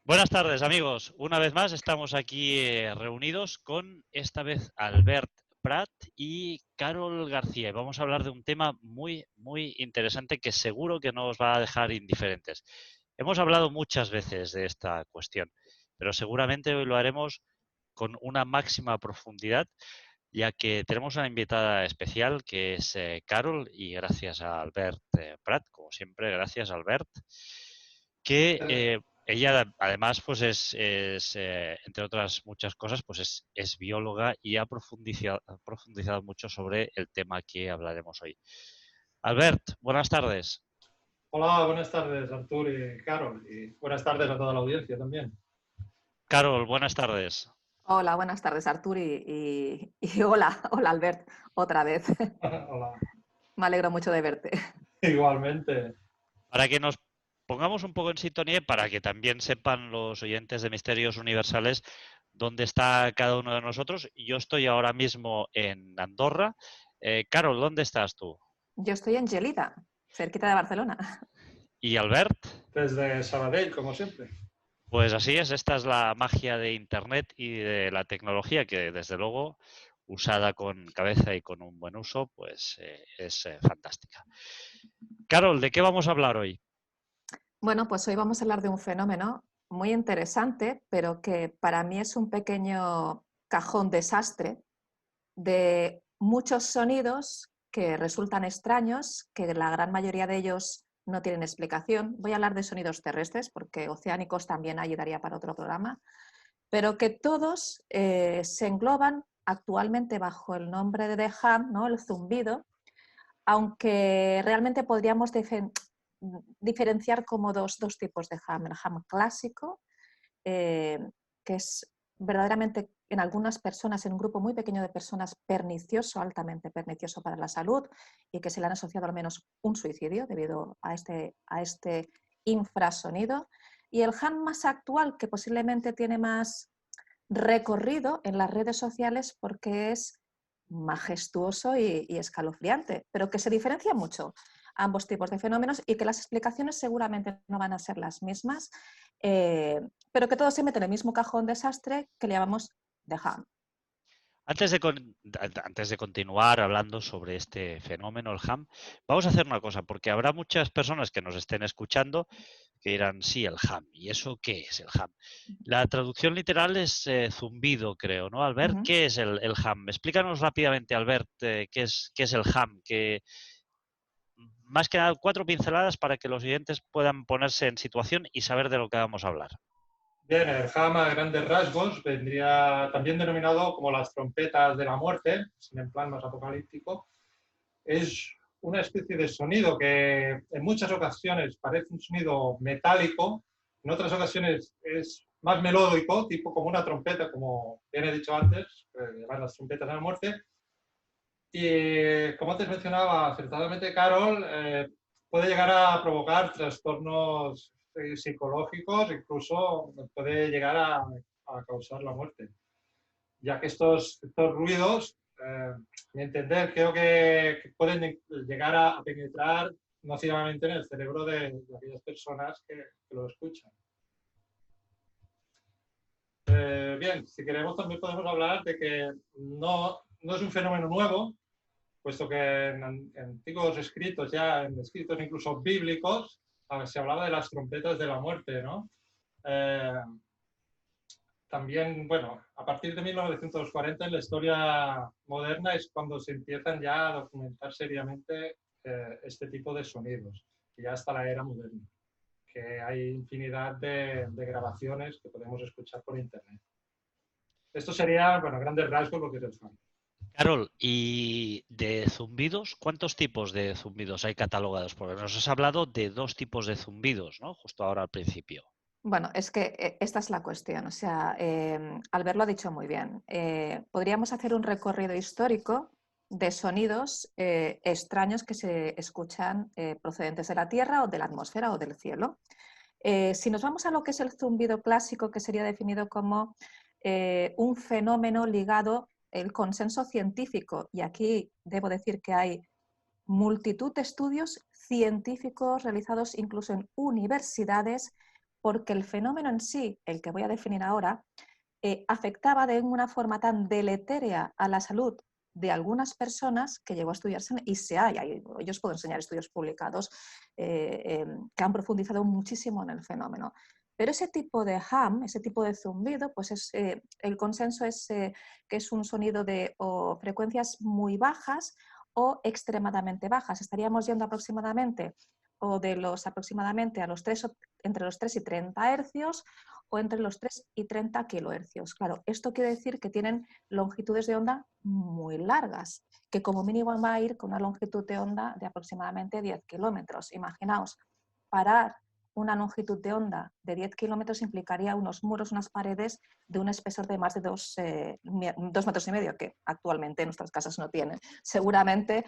Buenas tardes, amigos. Una vez más estamos aquí reunidos con esta vez Albert Prat y Carol García. Y vamos a hablar de un tema muy interesante que seguro que no os va a dejar indiferentes. Hemos hablado muchas veces de esta cuestión, pero seguramente hoy lo haremos con una máxima profundidad, ya que tenemos una invitada especial que es Carol, y gracias a Albert Prat, como siempre, gracias Albert, que ella además pues entre otras muchas cosas, pues es bióloga y ha profundizado mucho sobre el tema que hablaremos hoy. Albert, buenas tardes. Hola, buenas tardes, Artur y Carol, y buenas tardes a toda la audiencia también. Carol, buenas tardes. Hola, buenas tardes, Artur, y hola, hola, Albert, otra vez. Hola, Me alegro mucho de verte. igualmente. Para que nos pongamos un poco en sintonía y para que también sepan los oyentes de Misterios Universales dónde está cada uno de nosotros. Yo estoy ahora mismo en Andorra. Carol, ¿dónde estás tú? Yo estoy en Gelida, cerquita de Barcelona. ¿Y Albert? Desde Sabadell, como siempre. Pues así es, esta es la magia de Internet y de la tecnología que desde luego, usada con cabeza y con un buen uso, pues es fantástica. Carol, ¿de qué vamos a hablar hoy? Bueno, pues hoy vamos a hablar de un fenómeno muy interesante, pero que para mí es un pequeño cajón desastre de muchos sonidos que resultan extraños, que la gran mayoría de ellos no tienen explicación. Voy a hablar de sonidos terrestres, porque oceánicos también ayudaría para otro programa, pero que todos se engloban actualmente bajo el nombre de ham, ¿no? El zumbido, aunque realmente podríamos diferenciar como dos tipos de ham. El ham clásico, eh, que es verdaderamente en algunas personas, en un grupo muy pequeño de personas, pernicioso, altamente pernicioso para la salud, y que se le han asociado al menos un suicidio debido a este infrasonido. Y el ham más actual, que posiblemente tiene más recorrido en las redes sociales porque es majestuoso y escalofriante, pero que se diferencia mucho ambos tipos de fenómenos y que las explicaciones seguramente no van a ser las mismas, eh, pero que todo se mete en el mismo cajón desastre que le llamamos The Ham. Antes de continuar hablando sobre este fenómeno, el ham, vamos a hacer una cosa, porque habrá muchas personas que nos estén escuchando que dirán, sí, el ham. ¿Y eso qué es el ham? La traducción literal es zumbido, creo, ¿no? Uh Albert, -huh. ¿qué es el ham? Explícanos rápidamente, Albert, qué es el ham, que más que nada 4 pinceladas para que los oyentes puedan ponerse en situación y saber de lo que vamos a hablar. Bien, el ham a grandes rasgos vendría también denominado como las trompetas de la muerte, sin en plan más apocalíptico. Es una especie de sonido que en muchas ocasiones parece un sonido metálico, en otras ocasiones es más melódico, tipo como una trompeta, como bien he dicho antes, las trompetas de la muerte. Y como antes mencionaba acertadamente Carol, puede llegar a provocar trastornos psicológicos, incluso puede llegar a causar la muerte, ya que estos ruidos, a mi entender, creo que pueden llegar a penetrar nocivamente en el cerebro de aquellas personas que lo escuchan. Bien, si queremos también podemos hablar de que no es un fenómeno nuevo, puesto que en antiguos escritos, ya en escritos incluso bíblicos, se hablaba de las trompetas de la muerte, ¿no? Eh, también, bueno, a partir de 1940 en la historia moderna es cuando se empiezan ya a documentar seriamente este tipo de sonidos, y ya hasta la era moderna, que hay infinidad de grabaciones que podemos escuchar por internet. Esto sería, bueno, a grandes rasgos lo que es el sound. Carol, ¿y de zumbidos? ¿Cuántos tipos de zumbidos hay catalogados? Porque nos has hablado de 2 tipos de zumbidos, ¿no? Justo ahora al principio. Bueno, es que esta es la cuestión. O sea, Albert lo ha dicho muy bien. Podríamos hacer un recorrido histórico de sonidos extraños que se escuchan procedentes de la Tierra o de la atmósfera o del cielo. Si nos vamos a lo que es el zumbido clásico, que sería definido como un fenómeno ligado al consenso científico, y aquí debo decir que hay multitud de estudios científicos realizados incluso en universidades porque el fenómeno en sí, el que voy a definir ahora, afectaba de una forma tan deletérea a la salud de algunas personas que llegó a estudiarse, y yo os puedo enseñar estudios publicados que han profundizado muchísimo en el fenómeno. Pero ese tipo de hum, ese tipo de zumbido, pues el consenso es que es un sonido de o frecuencias muy bajas o extremadamente bajas. Estaríamos yendo aproximadamente a los 3, entre los 3 y 30 hercios o entre los 3 y 30 kilohercios. Claro, esto quiere decir que tienen longitudes de onda muy largas, que como mínimo va a ir con una longitud de onda de aproximadamente 10 kilómetros. Imaginaos, parar una longitud de onda de 10 kilómetros implicaría unos muros, unas paredes de un espesor de más de 2 metros y medio, que actualmente nuestras casas no tienen. Seguramente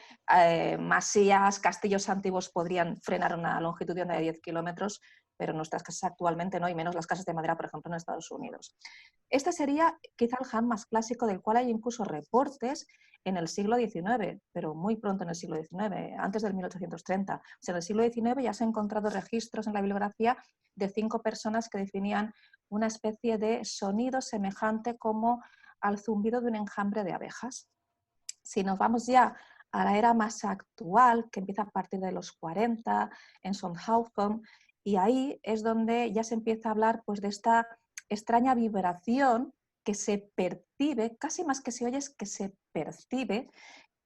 masías, castillos antiguos podrían frenar una longitud de onda de 10 kilómetros, pero nuestras casas actualmente no, y menos las casas de madera, por ejemplo, en Estados Unidos. Este sería quizá el hum más clásico, del cual hay incluso reportes en el siglo XIX, pero muy pronto en el siglo XIX, antes del 1830. O sea, en el siglo XIX ya se han encontrado registros en la bibliografía de 5 personas que definían una especie de sonido semejante como al zumbido de un enjambre de abejas. Si nos vamos ya a la era más actual, que empieza a partir de los 40, en Sonhausen, y ahí es donde ya se empieza a hablar pues, de esta extraña vibración que se percibe, casi más que se oye, es que se percibe,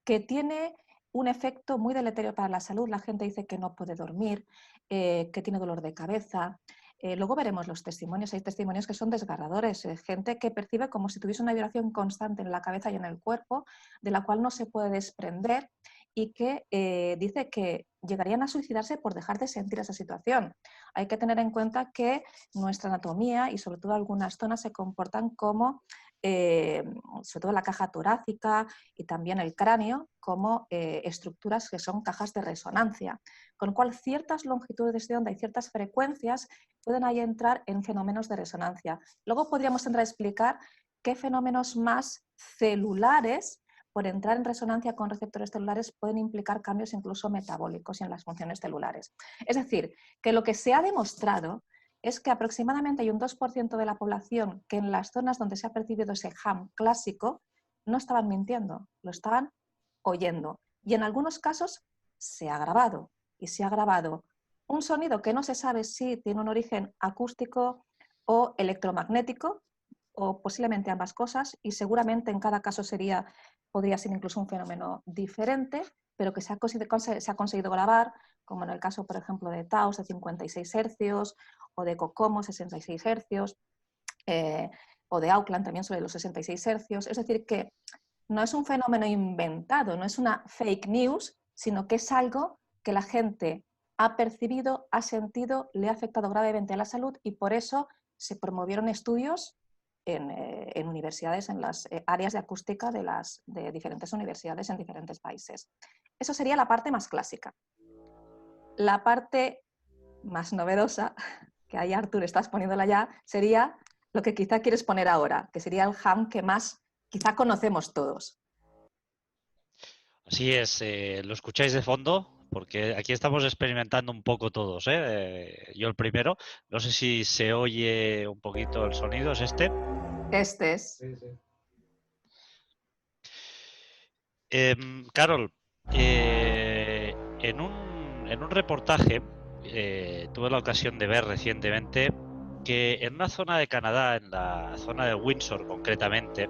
que tiene un efecto muy deleterio para la salud. La gente dice que no puede dormir, que tiene dolor de cabeza. Luego veremos los testimonios. Hay testimonios que son desgarradores. Gente que percibe como si tuviese una vibración constante en la cabeza y en el cuerpo, de la cual no se puede desprender, y que dice que llegarían a suicidarse por dejar de sentir esa situación. Hay que tener en cuenta que nuestra anatomía y sobre todo algunas zonas se comportan como, sobre todo la caja torácica y también el cráneo, como estructuras que son cajas de resonancia, con lo cual ciertas longitudes de onda y ciertas frecuencias pueden ahí entrar en fenómenos de resonancia. Luego podríamos entrar a explicar qué fenómenos más celulares, por entrar en resonancia con receptores celulares, pueden implicar cambios incluso metabólicos en las funciones celulares. Es decir, que lo que se ha demostrado es que aproximadamente hay un 2% de la población que en las zonas donde se ha percibido ese hum clásico no estaban mintiendo, lo estaban oyendo. Y en algunos casos se ha grabado, y se ha grabado un sonido que no se sabe si tiene un origen acústico o electromagnético, o posiblemente ambas cosas, y seguramente en cada caso podría ser incluso un fenómeno diferente, pero que se ha conseguido grabar, como en el caso, por ejemplo, de Taos de 56 hercios, o de Kokomo 66 hercios, o de Auckland también sobre los 66 hercios. Es decir, que no es un fenómeno inventado, no es una fake news, sino que es algo que la gente ha percibido, ha sentido, le ha afectado gravemente a la salud, y por eso se promovieron estudios en universidades, en las áreas de acústica de diferentes universidades en diferentes países. Eso sería la parte más clásica. La parte más novedosa, que ahí Artur estás poniéndola ya, sería lo que quizá quieres poner ahora, que sería el hum que más quizá conocemos todos. Así es, lo escucháis de fondo, porque aquí estamos experimentando un poco todos, yo el primero. No sé si se oye un poquito el sonido, ¿es este? Este es. Sí, sí. Carol, en un reportaje tuve la ocasión de ver recientemente que en una zona de Canadá, en la zona de Windsor concretamente,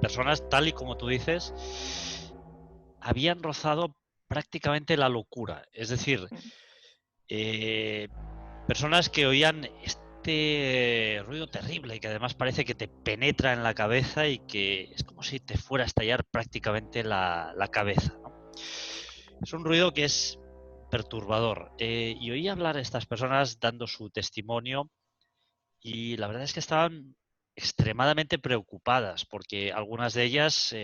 personas, tal y como tú dices, habían rozado prácticamente la locura. Es decir, personas que oían este ruido terrible que además parece que te penetra en la cabeza y que es como si te fuera a estallar prácticamente la cabeza, ¿no? Es un ruido que es perturbador. Y oí hablar a estas personas dando su testimonio, y la verdad es que estaban extremadamente preocupadas porque algunas de ellas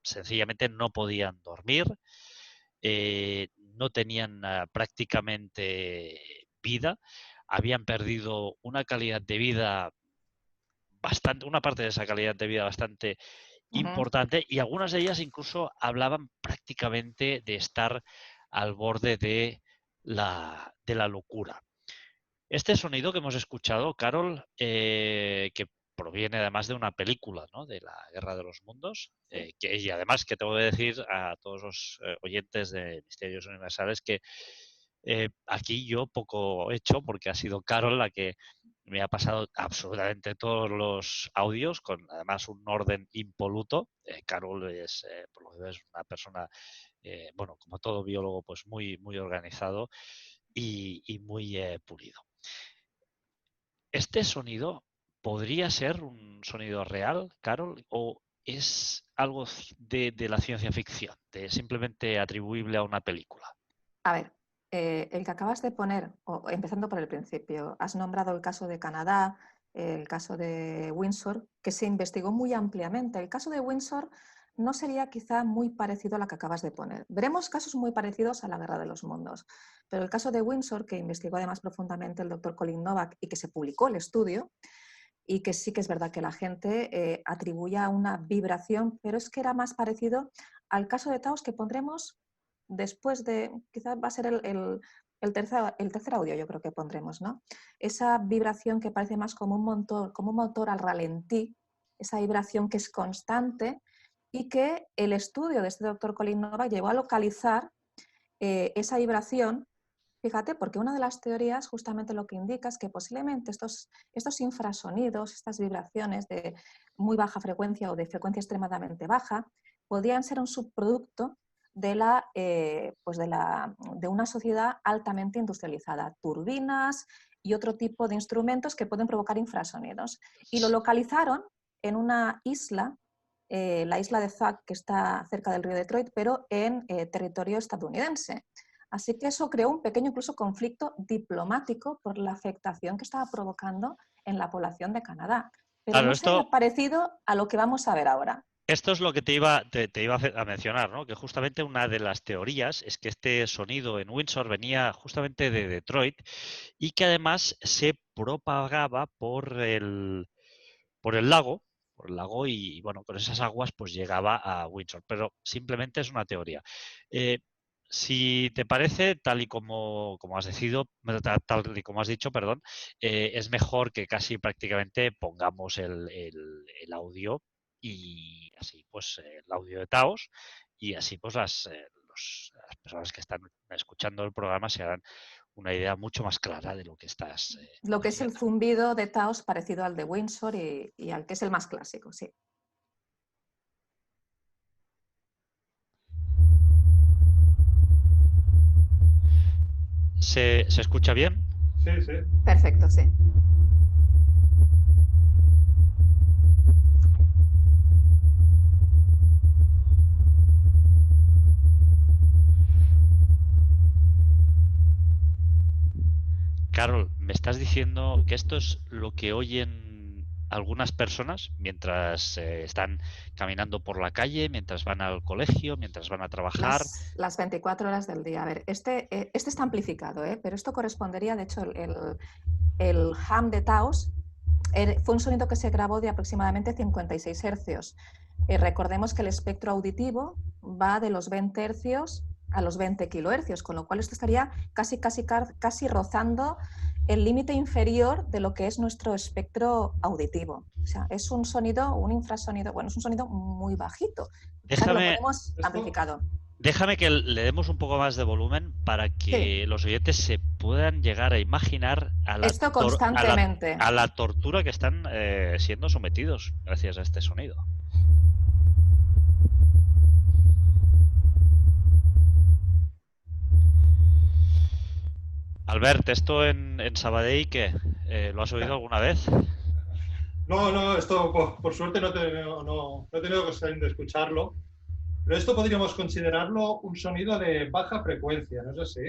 sencillamente no podían dormir, no tenían prácticamente vida, habían perdido una calidad de vida bastante, una parte de esa calidad de vida bastante importante, y algunas de ellas incluso hablaban prácticamente de estar al borde de la locura. Este sonido que hemos escuchado, Carol, que proviene además de una película, ¿no? De la Guerra de los Mundos, y además que tengo que decir a todos los oyentes de Misterios Universales que aquí yo poco he hecho porque ha sido Carol la que me ha pasado absolutamente todos los audios con además un orden impoluto. Carol es, por lo que veo, es una persona, bueno, como todo biólogo, pues muy, muy organizado y muy pulido. ¿Este sonido podría ser un sonido real, Carol, o es algo de la ciencia ficción, de simplemente atribuible a una película? A ver, el que acabas de poner, empezando por el principio, has nombrado el caso de Canadá, el caso de Windsor, que se investigó muy ampliamente. El caso de Windsor no sería quizá muy parecido a la que acabas de poner. Veremos casos muy parecidos a la Guerra de los Mundos, pero el caso de Windsor, que investigó además profundamente el doctor Colin Novak y que se publicó el estudio, y que sí que es verdad que la gente atribuía una vibración, pero es que era más parecido al caso de Taos que pondremos después de, quizás va a ser el tercer audio, yo creo que pondremos, ¿no? Esa vibración que parece más como un motor al ralentí, esa vibración que es constante y que el estudio de este doctor Colin Novak llevó a localizar esa vibración. Fíjate, porque una de las teorías justamente lo que indica es que posiblemente estos infrasonidos, estas vibraciones de muy baja frecuencia o de frecuencia extremadamente baja, podrían ser un subproducto de una sociedad altamente industrializada, turbinas y otro tipo de instrumentos que pueden provocar infrasonidos. Y lo localizaron en una isla, la isla de Zack, que está cerca del río Detroit, pero en territorio estadounidense. Así que eso creó un pequeño incluso conflicto diplomático por la afectación que estaba provocando en la población de Canadá. Pero Claro, no sería parecido a lo que vamos a ver ahora. esto es lo que te iba a mencionar, ¿no? Que justamente una de las teorías es que este sonido en Windsor venía justamente de Detroit y que además se propagaba por el lago, y bueno, con esas aguas pues llegaba a Windsor, pero simplemente es una teoría. Si te parece, tal y como has decidido, tal y como has dicho, perdón, es mejor que casi prácticamente pongamos el audio y así pues el audio de Taos y así pues las personas que están escuchando el programa se harán una idea mucho más clara de lo que estás Lo que es el diciendo. zumbido de Taos parecido al de Windsor y al que es el más clásico, sí. ¿Se escucha bien? Sí, sí. Perfecto, sí. Carol, ¿me estás diciendo que esto es lo que oyen algunas personas mientras están caminando por la calle, mientras van al colegio, mientras van a trabajar? Las 24 horas del día. A ver, este está amplificado, pero esto correspondería, de hecho, el ham de Taos fue un sonido que se grabó de aproximadamente 56 hercios. Recordemos que el espectro auditivo va de los 20 hercios a los 20 kilohercios, con lo cual esto estaría casi rozando el límite inferior de lo que es nuestro espectro auditivo. O sea, es un sonido, un infrasonido, bueno, es un sonido muy bajito. O sea, que lo ponemos amplificado. Déjame que le demos un poco más de volumen para que los oyentes se puedan llegar a imaginar Esto constantemente. a la tortura que están siendo sometidos gracias a este sonido. Albert, ¿esto en Sabadell qué? ¿Lo has oído alguna vez? No, esto por suerte no he tenido ocasión de escucharlo. Pero esto podríamos considerarlo un sonido de baja frecuencia, ¿no es así?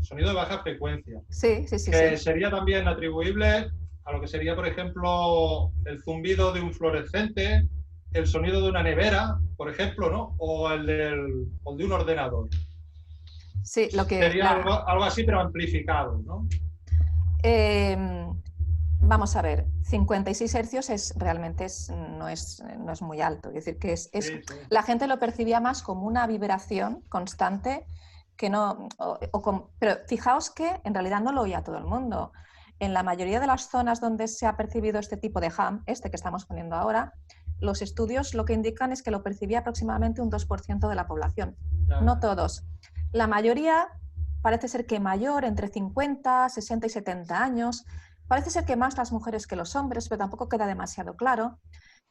Sonido de baja frecuencia. Sí. Que sería también atribuible a lo que sería, por ejemplo, el zumbido de un fluorescente, el sonido de una nevera, por ejemplo, ¿no? O el de un ordenador. Sí, sería algo así, pero amplificado, ¿no? Vamos a ver, 56 hercios realmente no es muy alto. Es decir, que sí. La gente lo percibía más como una vibración constante que no. Pero fijaos que en realidad no lo oía todo el mundo. en la mayoría de las zonas donde se ha percibido este tipo de ham, este que estamos poniendo ahora, los estudios lo que indican es que lo percibía aproximadamente un 2% de la población. No todos. La mayoría parece ser que mayor, entre 50, 60 y 70 años. Parece ser que más las mujeres que los hombres, pero tampoco queda demasiado claro.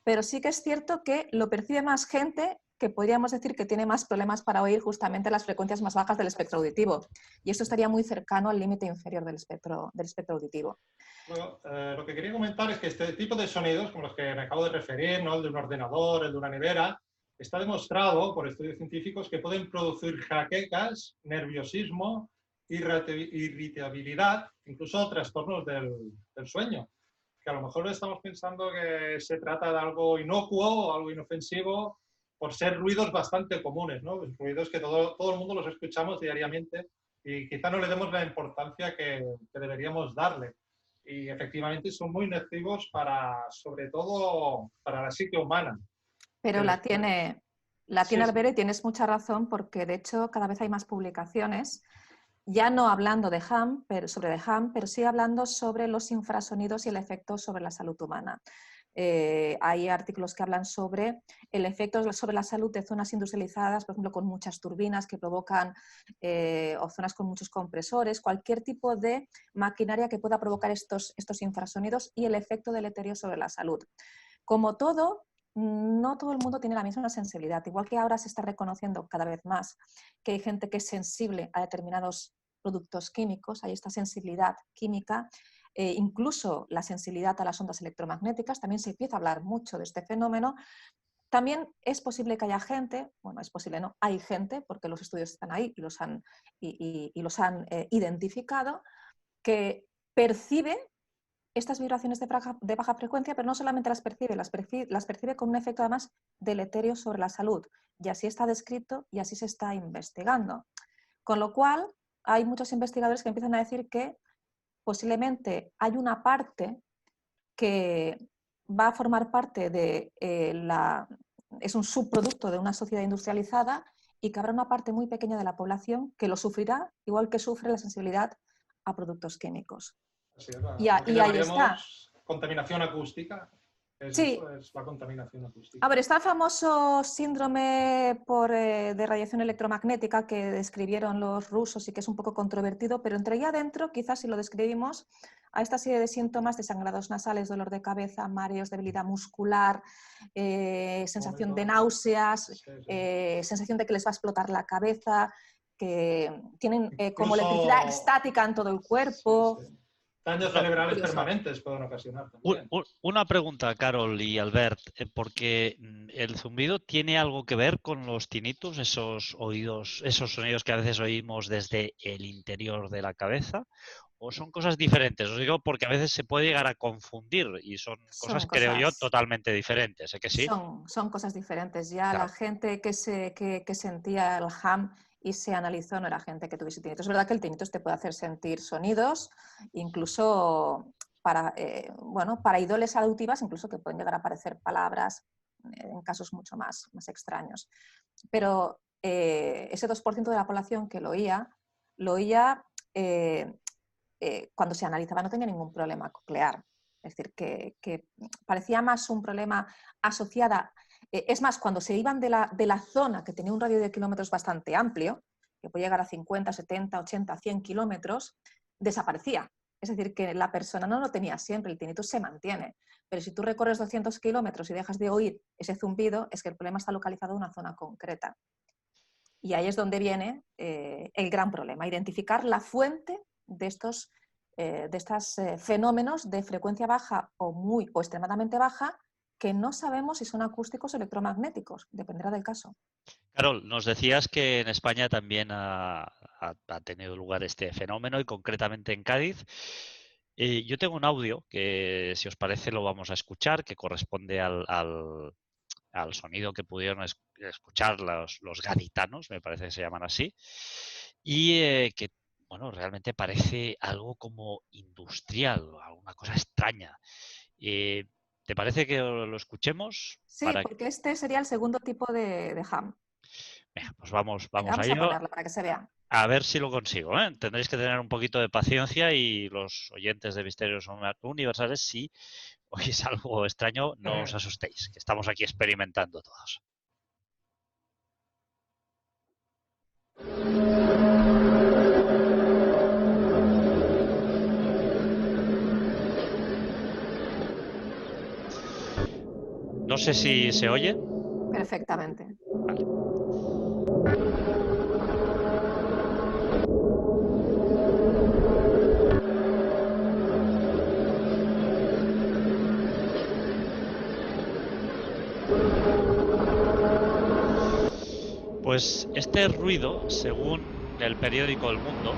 Pero sí que es cierto que lo percibe más gente que podríamos decir que tiene más problemas para oír justamente las frecuencias más bajas del espectro auditivo. Y esto estaría muy cercano al límite inferior del espectro auditivo. Bueno, lo que quería comentar es que este tipo de sonidos, como los que me acabo de referir, ¿no? El de un ordenador, el de una nevera, está demostrado por estudios científicos que pueden producir jaquecas, nerviosismo, irritabilidad, incluso trastornos del sueño. Que a lo mejor estamos pensando que se trata de algo inocuo o algo inofensivo por ser ruidos bastante comunes, ¿no? Ruidos que todo el mundo los escuchamos diariamente y quizá no le demos la importancia que deberíamos darle. Y efectivamente son muy nocivos sobre todo para la psique humana. Pero la tiene Albert, y tienes mucha razón, porque de hecho cada vez hay más publicaciones, ya no hablando de ham, sobre ham, pero sí hablando sobre los infrasonidos y el efecto sobre la salud humana. Hay artículos que hablan sobre el efecto sobre la salud de zonas industrializadas, por ejemplo, con muchas turbinas que provocan, o zonas con muchos compresores, cualquier tipo de maquinaria que pueda provocar estos infrasonidos y el efecto deleterio sobre la salud. Como todo, no todo el mundo tiene la misma sensibilidad, igual que ahora se está reconociendo cada vez más que hay gente que es sensible a determinados productos químicos, hay esta sensibilidad química. Incluso la sensibilidad a las ondas electromagnéticas, también se empieza a hablar mucho de este fenómeno. También es posible que haya gente, bueno, es posible, no, hay gente, porque los estudios están ahí y los han identificado, que percibe estas vibraciones de baja frecuencia, pero no solamente las percibe con un efecto además deleterio sobre la salud. Y así está descrito y así se está investigando. Con lo cual, hay muchos investigadores que empiezan a decir que posiblemente hay una parte que va a formar parte de es un subproducto de una sociedad industrializada, y que habrá una parte muy pequeña de la población que lo sufrirá, igual que sufre la sensibilidad a productos químicos. Sí, y ahí está. Contaminación acústica. Sí. Eso es la contaminación acústica. A ver, está el famoso síndrome de radiación electromagnética que describieron los rusos y que es un poco controvertido, pero entre ahí adentro, quizás si lo describimos, a esta serie de síntomas de sangrados nasales, dolor de cabeza, mareos, debilidad muscular, sensación de náuseas, sensación de que les va a explotar la cabeza, que tienen como electricidad estática en todo el cuerpo. Sí. Daños cerebrales permanentes pueden ocasionar también. Una pregunta, Carol y Albert, porque el zumbido tiene algo que ver con los tinnitus, esos oídos, esos sonidos que a veces oímos desde el interior de la cabeza, ¿o son cosas diferentes? Os digo porque a veces se puede llegar a confundir y son cosas, creo yo, totalmente diferentes. ¿Que sí? Son cosas diferentes. Ya claro. La gente que sentía el ham y se analizó no era gente que tuviese tinnitus. Es verdad que el tinnitus te puede hacer sentir sonidos, incluso para idoles auditivas, incluso que pueden llegar a aparecer palabras en casos mucho más extraños. Pero ese 2% de la población que lo oía cuando se analizaba no tenía ningún problema coclear. Es decir, que parecía más un problema asociado. Es más, cuando se iban de la zona que tenía un radio de kilómetros bastante amplio, que puede llegar a 50, 70, 80, 100 kilómetros, desaparecía. Es decir, que la persona no lo tenía siempre, el tinnitus se mantiene. Pero si tú recorres 200 kilómetros y dejas de oír ese zumbido, es que el problema está localizado en una zona concreta. Y ahí es donde viene el gran problema, identificar la fuente de estos fenómenos de frecuencia baja o extremadamente baja, que no sabemos si son acústicos o electromagnéticos, dependerá del caso. Carol, nos decías que en España también ha tenido lugar este fenómeno y concretamente en Cádiz. Yo tengo un audio que, si os parece, lo vamos a escuchar, que corresponde al sonido que pudieron escuchar los gaditanos, me parece que se llaman así, y que, bueno, realmente parece algo como industrial, alguna cosa extraña. ¿Te parece que lo escuchemos? Sí, porque este sería el segundo tipo de ham. Venga, pues vamos Venga, a vamos a ello. ponerla para que se vea. A ver si lo consigo, ¿eh? Tendréis que tener un poquito de paciencia y los oyentes de Misterios Universales, si oís algo extraño, no os asustéis, que estamos aquí experimentando todos. No sé si se oye. Perfectamente. Vale. Pues este ruido, según el periódico El Mundo,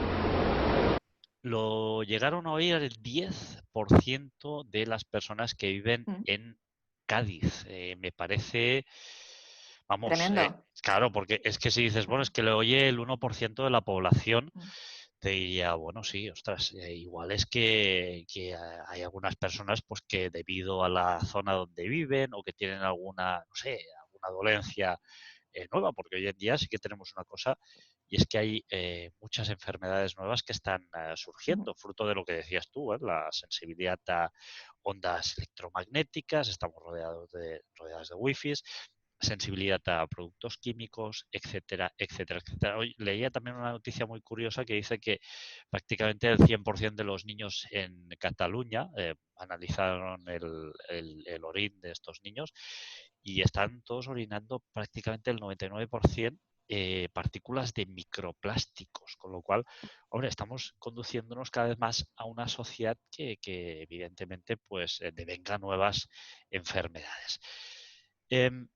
lo llegaron a oír el 10% de las personas que viven en Cádiz. Me parece, vamos, Tremendo. claro, porque es que si dices, bueno, es que lo oye el 1% de la población, te diría, bueno, sí, ostras, igual es que hay algunas personas pues que debido a la zona donde viven o que tienen alguna, no sé, alguna dolencia nueva, porque hoy en día sí que tenemos una cosa y es que hay muchas enfermedades nuevas que están surgiendo, fruto de lo que decías tú, la sensibilidad a ondas electromagnéticas, estamos rodeados de wifi, sensibilidad a productos químicos, etcétera, etcétera, etcétera. Hoy leía también una noticia muy curiosa que dice que prácticamente el 100% de los niños en Cataluña analizaron el orín de estos niños y están todos orinando prácticamente el 99% partículas de microplásticos, con lo cual, hombre, estamos conduciéndonos cada vez más a una sociedad que evidentemente pues devenga nuevas enfermedades.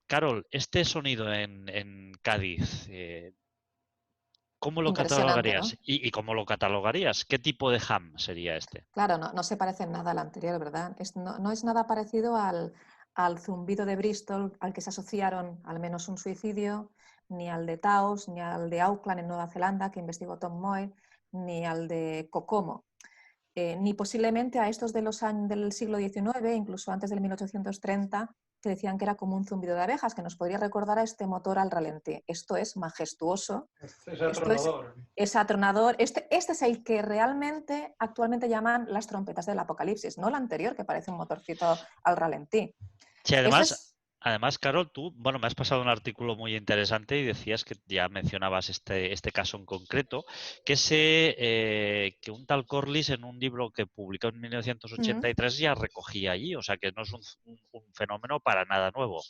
Carol, este sonido en Cádiz, ¿cómo lo Impresionante, catalogarías? ¿no? ¿Y cómo lo catalogarías? ¿Qué tipo de ham sería este? Claro, no se parece en nada al anterior, ¿verdad? No es nada parecido al zumbido de Bristol, al que se asociaron al menos un suicidio, ni al de Taos, ni al de Auckland en Nueva Zelanda, que investigó Tom Moy, ni al de Kokomo. Ni posiblemente a estos de los años del siglo XIX, incluso antes del 1830, que decían que era como un zumbido de abejas, que nos podría recordar a este motor al ralentí. Esto es majestuoso, es atronador. Este es el que realmente actualmente llaman las trompetas del apocalipsis, no el anterior, que parece un motorcito al ralentí. Sí, Este además, Carol, tú, bueno, me has pasado un artículo muy interesante y decías que ya mencionabas este caso en concreto, que un tal Corliss en un libro que publicó en 1983 ya recogía allí, o sea que no es un fenómeno para nada nuevo.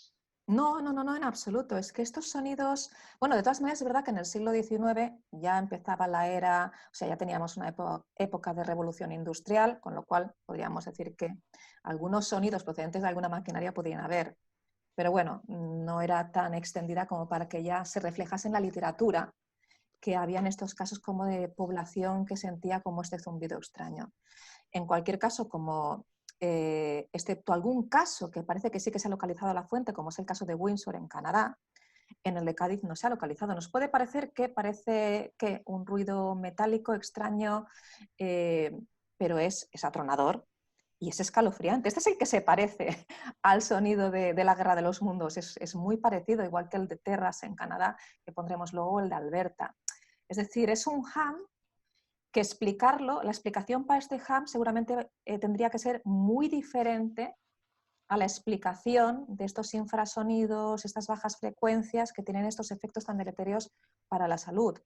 No, en absoluto. Es que estos sonidos, bueno, de todas maneras es verdad que en el siglo XIX ya empezaba la era, o sea, ya teníamos una época de revolución industrial, con lo cual podríamos decir que algunos sonidos procedentes de alguna maquinaria podrían haber, pero bueno, no era tan extendida como para que ya se reflejase en la literatura que había en estos casos como de población que sentía como este zumbido extraño. En cualquier caso, como excepto algún caso que parece que sí que se ha localizado la fuente, como es el caso de Windsor en Canadá, en el de Cádiz no se ha localizado. Nos puede parecer que parece que un ruido metálico extraño, pero es atronador y es escalofriante. Este es el que se parece al sonido de la Guerra de los Mundos. Es muy parecido, igual que el de Terras en Canadá, que pondremos luego el de Alberta. Es decir, es un ham que explicarlo, la explicación para este ham seguramente tendría que ser muy diferente a la explicación de estos infrasonidos, estas bajas frecuencias que tienen estos efectos tan deleterios para la salud.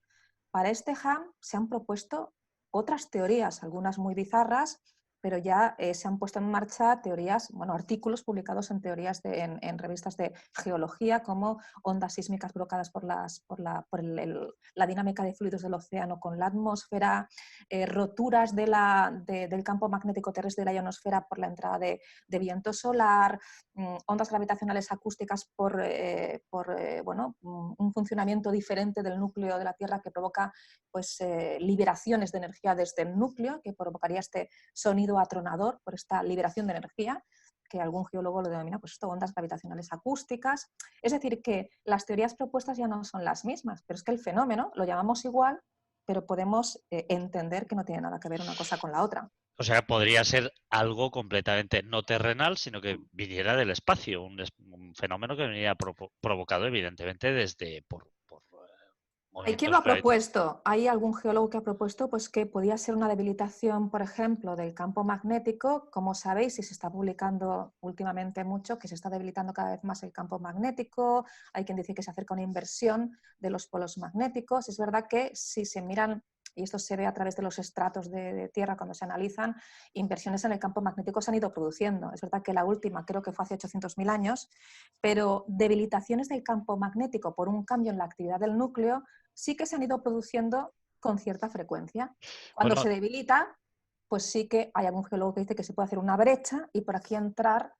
Para este ham se han propuesto otras teorías, algunas muy bizarras, pero ya se han puesto en marcha teorías, bueno, artículos publicados en teorías en revistas de geología, como ondas sísmicas provocadas por la dinámica de fluidos del océano con la atmósfera, roturas del campo magnético terrestre de la ionosfera por la entrada de viento solar, ondas gravitacionales acústicas por un funcionamiento diferente del núcleo de la Tierra que provoca pues, liberaciones de energía desde el núcleo, que provocaría este sonido atronador por esta liberación de energía, que algún geólogo lo denomina pues, ondas gravitacionales acústicas. Es decir, que las teorías propuestas ya no son las mismas, pero es que el fenómeno lo llamamos igual, pero podemos entender que no tiene nada que ver una cosa con la otra. O sea, podría ser algo completamente no terrenal, sino que viniera del espacio, un fenómeno que venía provocado evidentemente por ¿Y quién lo ha planetarios. propuesto? ¿Hay algún geólogo que ha propuesto pues, que podía ser una debilitación, por ejemplo, del campo magnético? Como sabéis, y se está publicando últimamente mucho, que se está debilitando cada vez más el campo magnético. Hay quien dice que se acerca una inversión de los polos magnéticos. Es verdad que si se miran, y esto se ve a través de los estratos de tierra cuando se analizan, inversiones en el campo magnético se han ido produciendo. Es verdad que la última creo que fue hace 800.000 años, pero debilitaciones del campo magnético por un cambio en la actividad del núcleo sí que se han ido produciendo con cierta frecuencia. Cuando Bueno, se debilita, pues sí que hay algún geólogo que dice que se puede hacer una brecha y por aquí entrar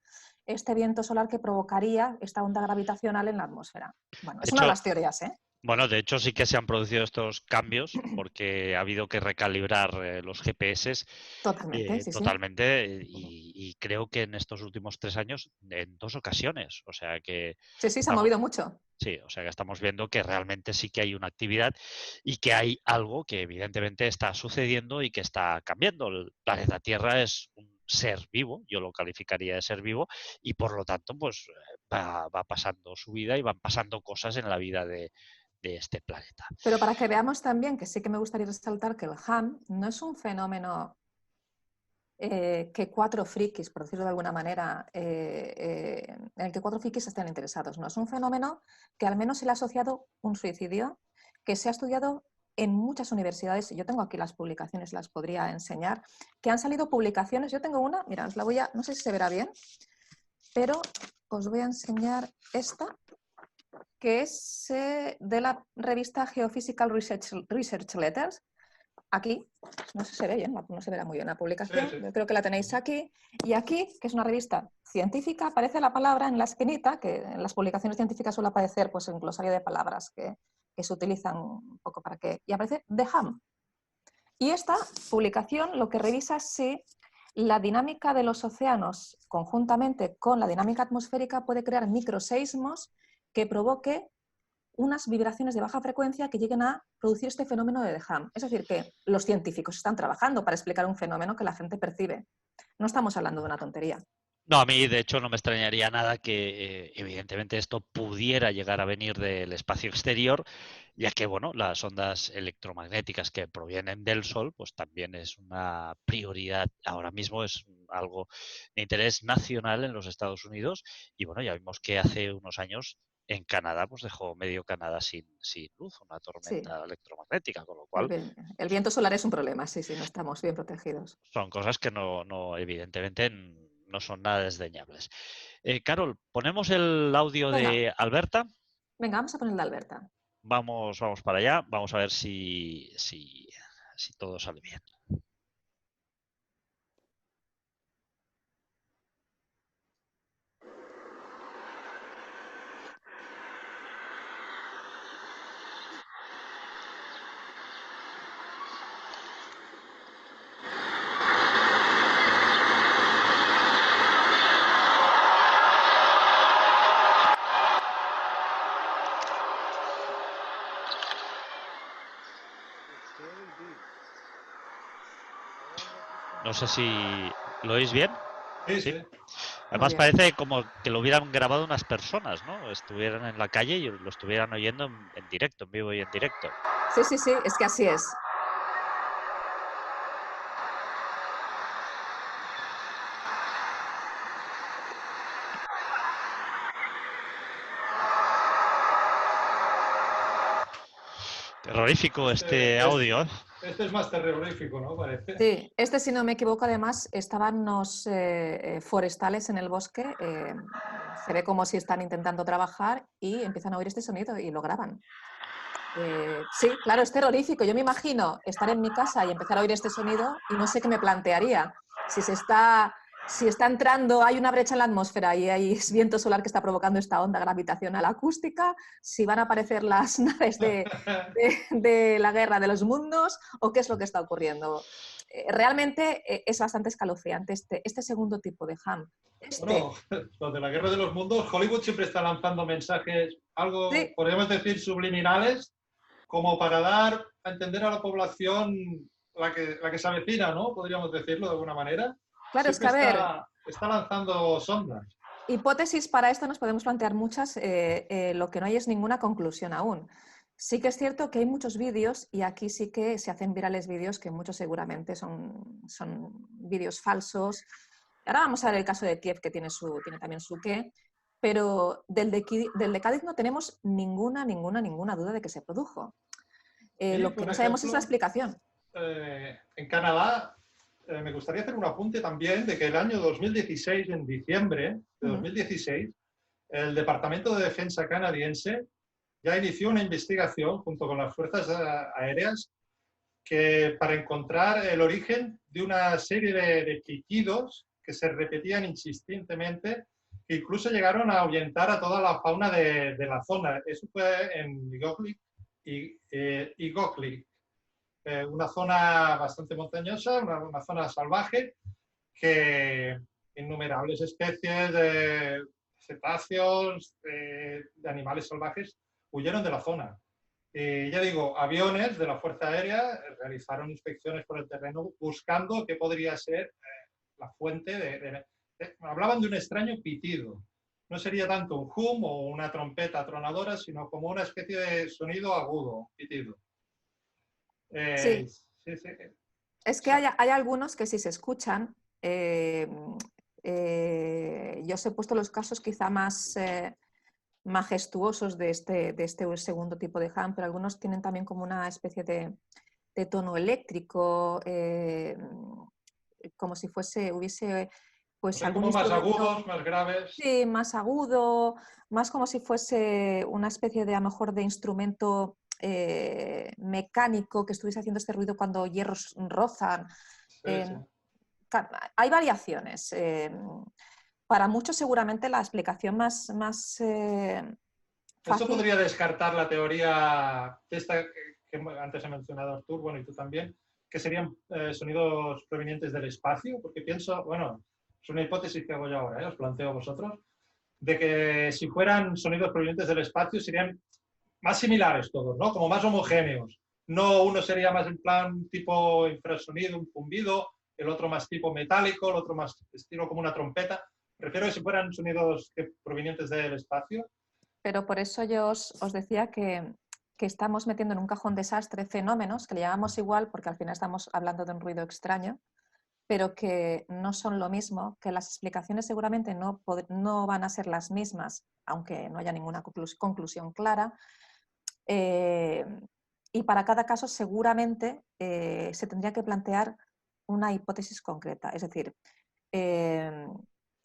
este viento solar que provocaría esta onda gravitacional en la atmósfera. Bueno, de es una de hecho, las teorías, ¿eh? Bueno, de hecho sí que se han producido estos cambios porque ha habido que recalibrar los GPS Totalmente, sí, sí. totalmente y creo que en estos últimos 3 años en 2 ocasiones. O sea que Sí, sí, se ha estamos, movido mucho. sí, o sea que estamos viendo que realmente sí que hay una actividad y que hay algo que evidentemente está sucediendo y que está cambiando. El planeta Tierra es un ser vivo, yo lo calificaría de ser vivo, y por lo tanto, pues va pasando su vida y van pasando cosas en la vida de este planeta. Pero para que veamos también, que sí que me gustaría resaltar que el HAM no es un fenómeno que 4 frikis, por decirlo de alguna manera, en el que 4 frikis estén interesados. No, es un fenómeno que al menos se le ha asociado un suicidio, que se ha estudiado en muchas universidades. Yo tengo aquí las publicaciones, las podría enseñar, que han salido publicaciones. Yo tengo una, mira, os la voy a, no sé si se verá bien, pero os voy a enseñar esta, que es de la revista Geophysical Research Letters. Aquí, no sé si se ve bien, no se verá muy bien la publicación, Sí, sí. yo creo que la tenéis aquí. Y aquí, que es una revista científica, aparece la palabra en la esquinita, que en las publicaciones científicas suele aparecer pues, el glosario de palabras que se utilizan un poco para que... Y aparece The Ham. Y esta publicación lo que revisa es si la dinámica de los océanos, conjuntamente con la dinámica atmosférica, puede crear microseismos que provoque unas vibraciones de baja frecuencia que lleguen a producir este fenómeno de Ham. Es decir, que los científicos están trabajando para explicar un fenómeno que la gente percibe. No estamos hablando de una tontería. No, a mí de hecho no me extrañaría nada que evidentemente esto pudiera llegar a venir del espacio exterior, ya que bueno, las ondas electromagnéticas que provienen del Sol, pues también es una prioridad ahora mismo, es algo de interés nacional en los Estados Unidos y bueno, ya vimos que hace unos años en Canadá pues dejó medio Canadá sin luz, una Sí, tormenta electromagnética, con lo cual el viento solar es un problema, sí, sí, no estamos bien protegidos. son cosas que evidentemente no son nada desdeñables. Carol, ponemos el audio Venga, de Alberta. venga, vamos a poner la Alberta. Vamos para allá. Vamos a ver si todo sale bien. No sé si lo oís bien. Sí, Sí. sí. Muy Además bien. parece como que lo hubieran grabado unas personas, ¿no? Estuvieran en la calle y lo estuvieran oyendo en directo, en vivo y en directo. Sí, sí, sí, es que así es. Terrorífico este audio, ¿eh? Este es más terrorífico, ¿no? Parece. Sí, este, si no me equivoco, además, estaban los forestales en el bosque. Se ve como si están intentando trabajar y empiezan a oír este sonido y lo graban. Sí, claro, es terrorífico. Yo me imagino estar en mi casa y empezar a oír este sonido y no sé qué me plantearía. Si está entrando, hay una brecha en la atmósfera y hay viento solar que está provocando esta onda gravitacional acústica, si van a aparecer las naves de la guerra de los mundos o qué es lo que está ocurriendo. Realmente es bastante escalofriante este segundo tipo de ham. Bueno, lo de la guerra de los mundos, Hollywood siempre está lanzando mensajes, algo, Sí, podríamos decir, subliminales, como para dar a entender a la población la que se avecina, ¿no? Podríamos decirlo de alguna manera. claro, es que Siempre a ver, está lanzando sondas. hipótesis para esto nos podemos plantear muchas, lo que no hay es ninguna conclusión aún. Sí que es cierto que hay muchos vídeos y aquí sí que se hacen virales vídeos que muchos seguramente son vídeos falsos. Ahora vamos a ver el caso de Kiev, que tiene también su qué, pero del de Cádiz no tenemos ninguna duda de que se produjo. Y, Lo que por no sabemos es la ejemplo, explicación. en Canadá, me gustaría hacer un apunte también de que el año 2016, en diciembre de 2016, el Departamento de Defensa canadiense ya inició una investigación junto con las fuerzas aéreas para encontrar el origen de una serie de pitidos que se repetían insistentemente, que incluso llegaron a ahuyentar a toda la fauna de la zona. Eso fue en Igoklik, una zona bastante montañosa, una zona salvaje, que innumerables especies de cetáceos, de animales salvajes, huyeron de la zona. Ya digo, aviones de la Fuerza Aérea realizaron inspecciones por el terreno buscando qué podría ser la fuente hablaban de un extraño pitido. No sería tanto un hum o una trompeta tronadora, sino como una especie de sonido agudo, pitido. Sí, Sí, sí. es que hay algunos que si se escuchan, yo os he puesto los casos quizá más majestuosos de este segundo tipo de ham, pero algunos tienen también como una especie de tono eléctrico, como si hubiese pues algún Como más instrumento, agudos, más graves. sí, más agudo, más como si fuese una especie de a lo mejor de instrumento mecánico que estuviese haciendo este ruido cuando hierros rozan. Sí, sí. Hay variaciones. Para muchos seguramente la explicación más Esto fácil. podría descartar la teoría esta que antes he mencionado Artur, bueno, y tú también, que serían sonidos provenientes del espacio, porque pienso, bueno, es una hipótesis que hago yo ahora, os planteo a vosotros, de que si fueran sonidos provenientes del espacio serían más similares todos, ¿no? Como más homogéneos. No, uno sería más en plan tipo infrasonido, un zumbido, el otro más tipo metálico, el otro más estilo como una trompeta. Prefiero que si fueran sonidos provenientes del espacio. Pero por eso yo os decía que estamos metiendo en un cajón desastre fenómenos que le llamamos igual porque al final estamos hablando de un ruido extraño, pero que no son lo mismo, que las explicaciones seguramente no van a ser las mismas, aunque no haya ninguna conclusión clara. Y para cada caso seguramente se tendría que plantear una hipótesis concreta. Es decir,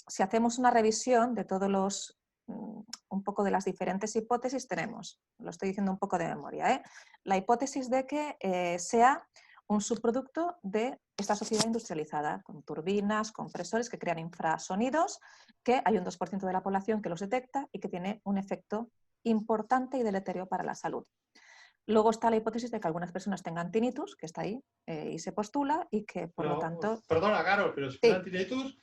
si hacemos una revisión de todos un poco de las diferentes hipótesis, tenemos, lo estoy diciendo un poco de memoria, la hipótesis de que sea un subproducto de esta sociedad industrializada, con turbinas, compresores que crean infrasonidos, que hay un 2% de la población que los detecta y que tiene un efecto importante y deleterio para la salud. Luego está la hipótesis de que algunas personas tengan tinnitus, que está ahí y se postula, y que por lo tanto... Perdona, Carol, pero si fueran tinnitus,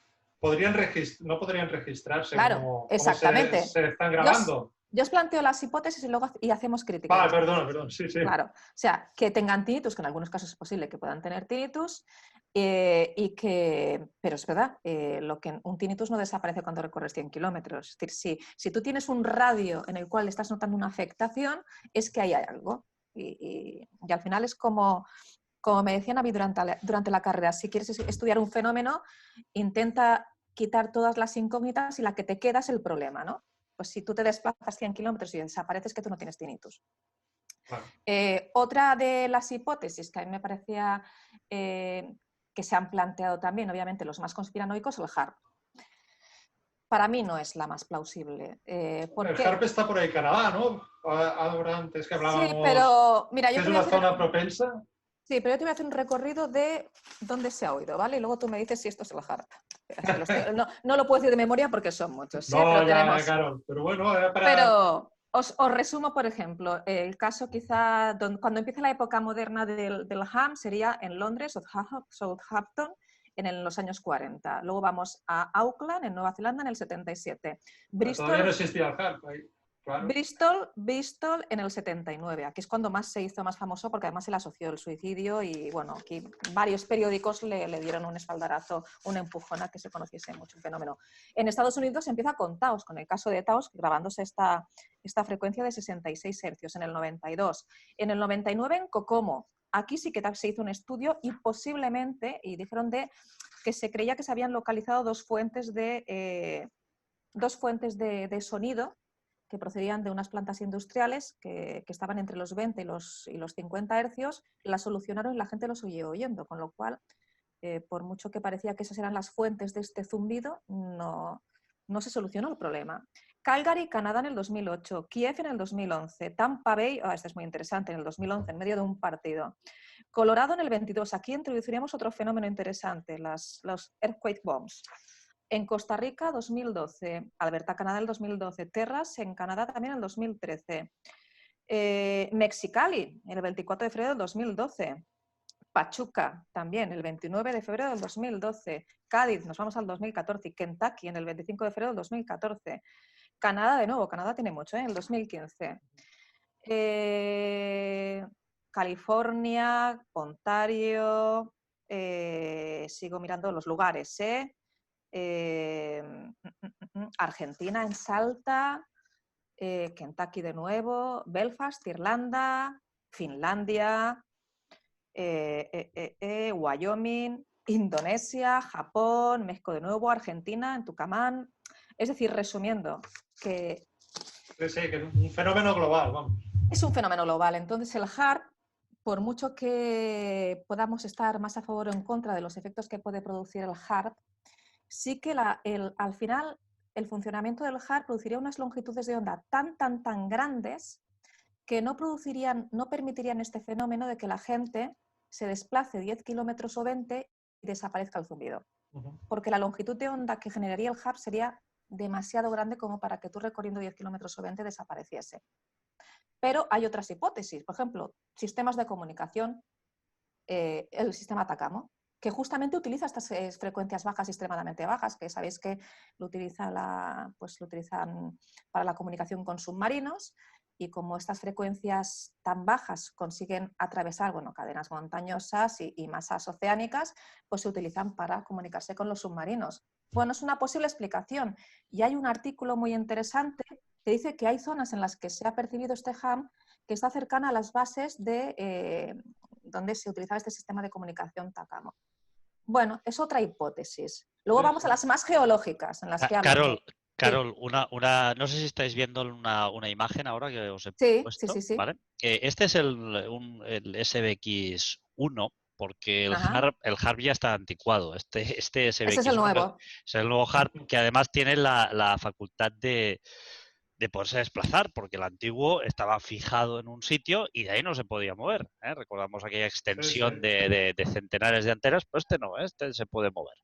no podrían registrarse claro, como se están grabando. Yo os planteo las hipótesis y luego hacemos crítica. Vale, perdón, sí. Claro, o sea, que tengan tinnitus, que en algunos casos es posible que puedan tener tinnitus, pero es verdad, un tinnitus no desaparece cuando recorres 100 kilómetros. Es decir, si tú tienes un radio en el cual estás notando una afectación, es que hay algo. Y al final es como me decían a mí durante la carrera, si quieres estudiar un fenómeno, intenta quitar todas las incógnitas y la que te queda es el problema, ¿no? Pues si tú te desplazas 100 kilómetros y desapareces, que tú no tienes tinnitus. Claro. Otra de las hipótesis que a mí me parecía que se han planteado también, obviamente los más conspiranoicos, el HAARP. Para mí no es la más plausible. El HAARP está por ahí Canadá, ¿no? Ahora antes que hablábamos, sí, pero mira, que es una zona propensa. Sí, pero yo te voy a hacer un recorrido de dónde se ha oído, ¿vale? Y luego tú me dices si esto es el HAARP. No lo puedo decir de memoria porque son muchos. ¿Sí? No, ya, claro. Pero bueno, era para... Pero os resumo, por ejemplo, el caso quizá cuando empieza la época moderna del ham sería en Londres, Southampton, en los años 40. Luego vamos a Auckland, en Nueva Zelanda, en el 77. Bristol, todavía no existía el HAARP ahí. claro. Bristol en el 79. Aquí es cuando más se hizo más famoso porque además se le asoció el suicidio y bueno, aquí varios periódicos le dieron un espaldarazo, un empujón a que se conociese mucho el fenómeno. En Estados Unidos se empieza con Taos, con el caso de Taos, grabándose esta frecuencia de 66 hercios en el 92. En el 99 en Kokomo. Aquí sí que se hizo un estudio y posiblemente, y dijeron que se creía que se habían localizado dos fuentes de sonido que procedían de unas plantas industriales que estaban entre los 20 y los 50 hercios, las solucionaron y la gente los siguió oyendo, con lo cual, por mucho que parecía que esas eran las fuentes de este zumbido, no se solucionó el problema. Calgary, Canadá en el 2008, Kiev en el 2011, Tampa Bay, este es muy interesante, en el 2011, en medio de un partido. Colorado en el 22, aquí introduciríamos otro fenómeno interesante, los earthquake bombs. En Costa Rica, 2012. Alberta, Canadá, el 2012. Terras, en Canadá, también el 2013. Mexicali, el 24 de febrero del 2012. Pachuca, también, el 29 de febrero del 2012. Cádiz, nos vamos al 2014. Y Kentucky, en el 25 de febrero del 2014. Canadá, de nuevo, Canadá tiene mucho, en el 2015. California, Ontario. Sigo mirando los lugares, Argentina en Salta, Kentucky de nuevo, Belfast, Irlanda, Finlandia, Wyoming, Indonesia, Japón, México de nuevo, Argentina, en Tucumán. Es decir, resumiendo, que Sí, que es un fenómeno global, vamos. Es un fenómeno global. Entonces el HAARP, por mucho que podamos estar más a favor o en contra de los efectos que puede producir el HAARP, sí que al final el funcionamiento del HAARP produciría unas longitudes de onda tan grandes que no permitirían este fenómeno de que la gente se desplace 10 kilómetros o 20 y desaparezca el zumbido. Porque la longitud de onda que generaría el HAARP sería demasiado grande como para que tú recorriendo 10 kilómetros o 20 desapareciese. Pero hay otras hipótesis, por ejemplo, sistemas de comunicación, el sistema Atacamo, que justamente utiliza estas frecuencias bajas y extremadamente bajas, que sabéis que lo utilizan para la comunicación con submarinos, y como estas frecuencias tan bajas consiguen atravesar cadenas montañosas y masas oceánicas, pues se utilizan para comunicarse con los submarinos. Bueno, es una posible explicación, y hay un artículo muy interesante que dice que hay zonas en las que se ha percibido este HAARP que está cercana a las bases de donde se utilizaba este sistema de comunicación Atacamo. Bueno, es otra hipótesis. Luego vamos a las más geológicas, en las que hablan Carol, no sé si estáis viendo una imagen ahora que os he puesto, sí. ¿vale? Este es el SBX1, porque el HAARP ya está anticuado. Este SBX1 ese es el nuevo. Es el nuevo HAARP, que además tiene la facultad de poderse desplazar, porque el antiguo estaba fijado en un sitio y de ahí no se podía mover. Recordamos aquella extensión de centenares de antenas, pues este se puede mover.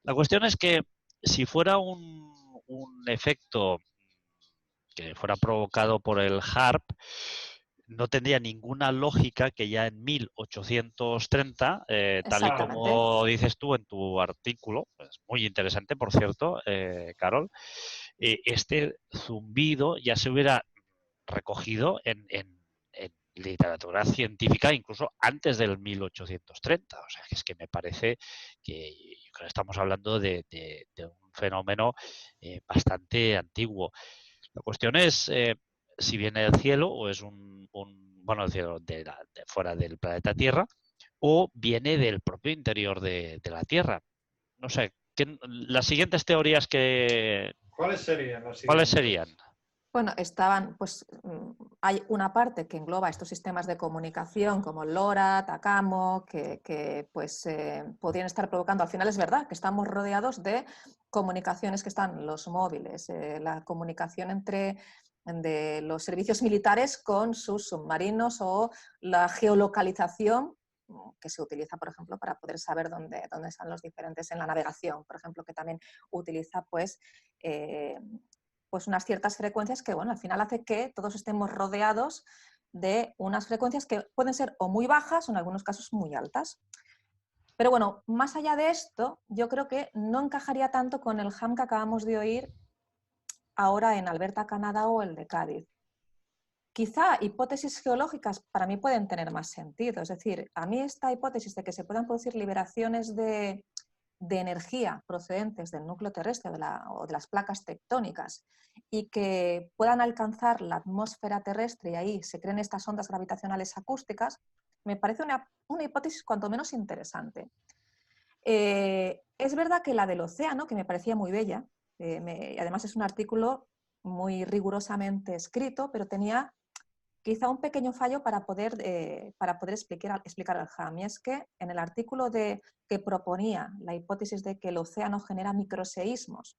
La cuestión es que si fuera un efecto que fuera provocado por el HAARP, no tendría ninguna lógica que ya en 1830, tal y como dices tú en tu artículo, es muy interesante, por cierto, Carol, este zumbido ya se hubiera recogido en literatura científica incluso antes del 1830. O sea, es que me parece que estamos hablando de un fenómeno bastante antiguo. La cuestión es si viene del cielo o es del cielo de fuera del planeta Tierra, o viene del propio interior de la Tierra. No sé, las siguientes teorías que... ¿Cuáles serían? ¿Cuáles serían? Bueno, hay una parte que engloba estos sistemas de comunicación como LoRa, Atacamo, que podrían estar provocando. Al final es verdad que estamos rodeados de comunicaciones que están los móviles, la comunicación de los servicios militares con sus submarinos, o la geolocalización que se utiliza, por ejemplo, para poder saber dónde están los diferentes en la navegación, por ejemplo, que también utiliza pues unas ciertas frecuencias que, al final hace que todos estemos rodeados de unas frecuencias que pueden ser o muy bajas o en algunos casos muy altas. Pero bueno, más allá de esto, yo creo que no encajaría tanto con el HAARP que acabamos de oír ahora en Alberta, Canadá o el de Cádiz. Quizá hipótesis geológicas para mí pueden tener más sentido, es decir, a mí esta hipótesis de que se puedan producir liberaciones de energía procedentes del núcleo terrestre o de las placas tectónicas y que puedan alcanzar la atmósfera terrestre y ahí se creen estas ondas gravitacionales acústicas, me parece una hipótesis cuanto menos interesante. Es verdad que la del océano, que me parecía muy bella, además es un artículo muy rigurosamente escrito, pero tenía quizá un pequeño fallo para poder explicar el HAM, y es que en el artículo que proponía la hipótesis de que el océano genera microseísmos,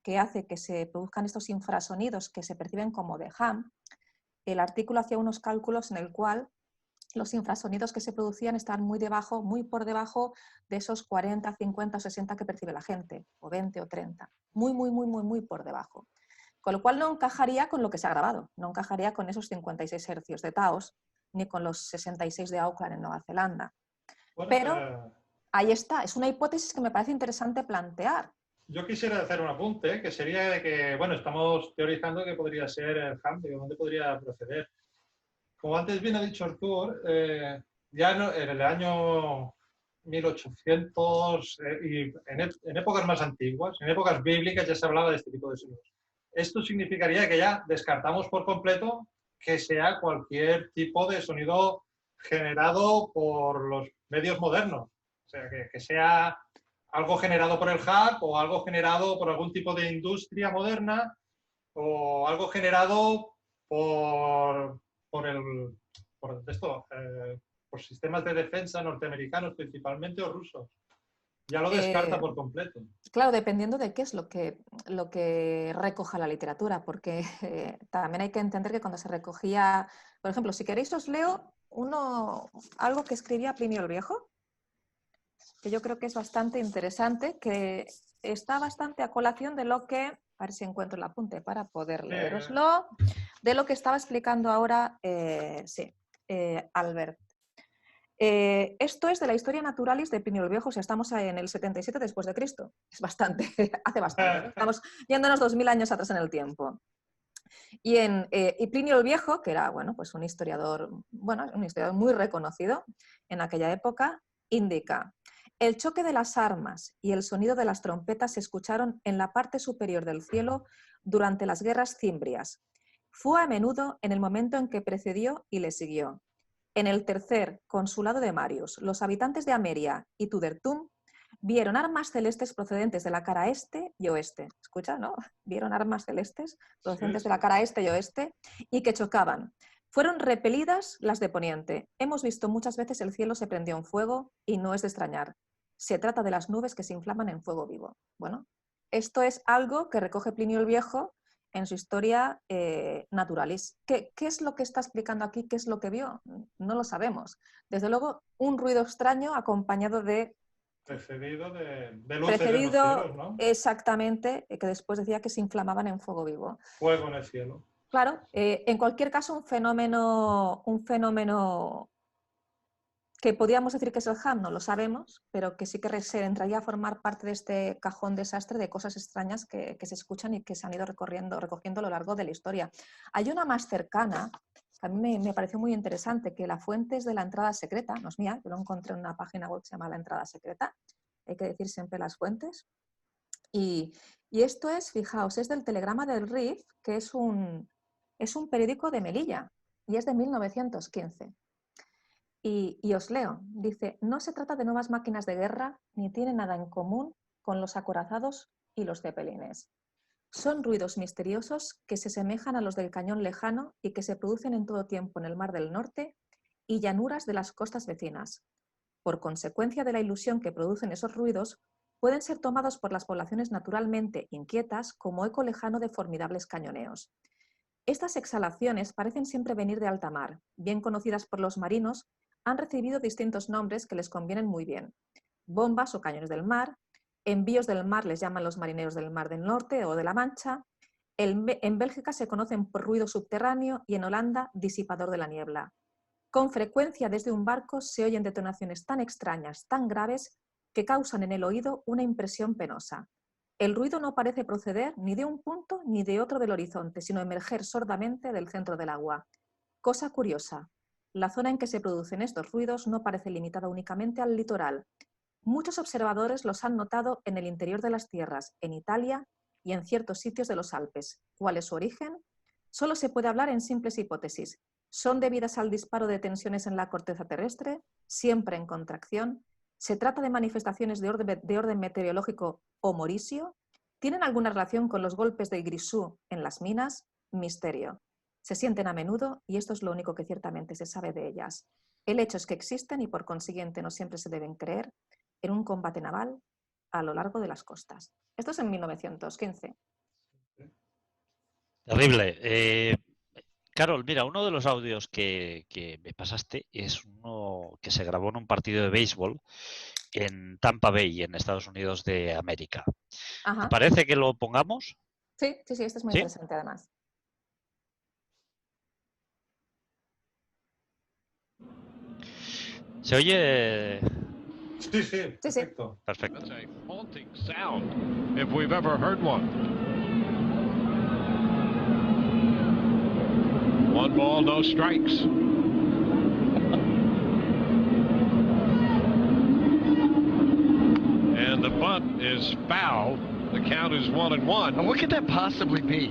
que hace que se produzcan estos infrasonidos que se perciben como de HAM, el artículo hacía unos cálculos en el cual los infrasonidos que se producían estaban muy por debajo de esos 40, 50 o 60 que percibe la gente, o 20 o 30, muy por debajo. Con lo cual no encajaría con lo que se ha grabado, no encajaría con esos 56 hercios de Taos, ni con los 66 de Auckland en Nueva Zelanda. Bueno, pero ahí está, es una hipótesis que me parece interesante plantear. Yo quisiera hacer un apunte, que sería de que, bueno, estamos teorizando que podría ser el HAM, de dónde podría proceder. Como antes bien ha dicho Artur, ya en el año 1800 y en épocas más antiguas, en épocas bíblicas ya se hablaba de este tipo de sonidos. Esto significaría que ya descartamos por completo que sea cualquier tipo de sonido generado por los medios modernos. O sea, que sea algo generado por el HARP o algo generado por algún tipo de industria moderna o algo generado por sistemas de defensa norteamericanos principalmente o rusos. Ya lo descarta por completo. Claro, dependiendo de qué es lo que recoja la literatura, porque también hay que entender que cuando se recogía, por ejemplo, si queréis os leo algo que escribía Plinio el Viejo, que yo creo que es bastante interesante, que está bastante a colación de lo que, a ver si encuentro el apunte para poder leeroslo, de lo que estaba explicando ahora Albert. Esto es de la Historia Naturalis de Plinio el Viejo, o sea, estamos en el 77 después de Cristo. Es bastante, hace bastante, ¿no? Estamos yéndonos 2000 años atrás en el tiempo. Y Plinio el Viejo, que era pues un historiador muy reconocido en aquella época, indica: el choque de las armas y el sonido de las trompetas se escucharon en la parte superior del cielo durante las guerras cimbrias. Fue a menudo en el momento en que precedió y le siguió. En el tercer consulado de Marius, los habitantes de Ameria y Tudertum vieron armas celestes procedentes de la cara este y oeste. ¿Escucha, no? Vieron armas celestes procedentes de la cara este y oeste y que chocaban. Fueron repelidas las de poniente. Hemos visto muchas veces el cielo se prendió en fuego y no es de extrañar. Se trata de las nubes que se inflaman en fuego vivo. Bueno, esto es algo que recoge Plinio el Viejo en su Historia Naturalis. ¿Qué es lo que está explicando aquí? ¿Qué es lo que vio? No lo sabemos. Desde luego, un ruido extraño acompañado de... Precedido de luces en los cielos, ¿no? Exactamente, que después decía que se inflamaban en fuego vivo. Fuego en el cielo. Claro, en cualquier caso, un fenómeno que podríamos decir que es el HAM, no lo sabemos, pero que sí que se entraría a formar parte de este cajón desastre de cosas extrañas que se escuchan y que se han ido recogiendo a lo largo de la historia. Hay una más cercana, que a mí me pareció muy interesante, que la fuente es de La Entrada Secreta, no es mía, yo lo encontré en una página web que se llama La Entrada Secreta, hay que decir siempre las fuentes. Y esto es, fijaos, es del Telegrama del Rif, que es un periódico de Melilla, y es de 1915. Y os leo, dice: no se trata de nuevas máquinas de guerra ni tiene nada en común con los acorazados y los cepelines. Son ruidos misteriosos que se semejan a los del cañón lejano y que se producen en todo tiempo en el Mar del Norte y llanuras de las costas vecinas. Por consecuencia de la ilusión que producen esos ruidos, pueden ser tomados por las poblaciones naturalmente inquietas como eco lejano de formidables cañoneos. Estas exhalaciones parecen siempre venir de alta mar, bien conocidas por los marinos. Han recibido distintos nombres que les convienen muy bien: bombas o cañones del mar, envíos del mar les llaman los marineros del Mar del Norte o de la Mancha, en Bélgica se conocen por ruido subterráneo y en Holanda disipador de la niebla. Con frecuencia desde un barco se oyen detonaciones tan extrañas, tan graves, que causan en el oído una impresión penosa. El ruido no parece proceder ni de un punto ni de otro del horizonte, sino emerger sordamente del centro del agua. Cosa curiosa, la zona en que se producen estos ruidos no parece limitada únicamente al litoral. Muchos observadores los han notado en el interior de las tierras, en Italia y en ciertos sitios de los Alpes. ¿Cuál es su origen? Solo se puede hablar en simples hipótesis. ¿Son debidas al disparo de tensiones en la corteza terrestre, siempre en contracción? ¿Se trata de manifestaciones de orden meteorológico o morisio? ¿Tienen alguna relación con los golpes de grisú en las minas? Misterio. Se sienten a menudo y esto es lo único que ciertamente se sabe de ellas. El hecho es que existen y por consiguiente no siempre se deben creer en un combate naval a lo largo de las costas. Esto es en 1915. Terrible. Carol, mira, uno de los audios que me pasaste es uno que se grabó en un partido de béisbol en Tampa Bay, en Estados Unidos de América. ¿Te Ajá. parece que lo pongamos? Sí, este es muy ¿Sí? interesante además. ¿Se oye? Sí, sí, Sí. perfecto. Perfecto. That's a haunting sound, if we've ever heard one. One ball, no strikes. And the bunt is foul. The count is 1-1. Now, what could that possibly be?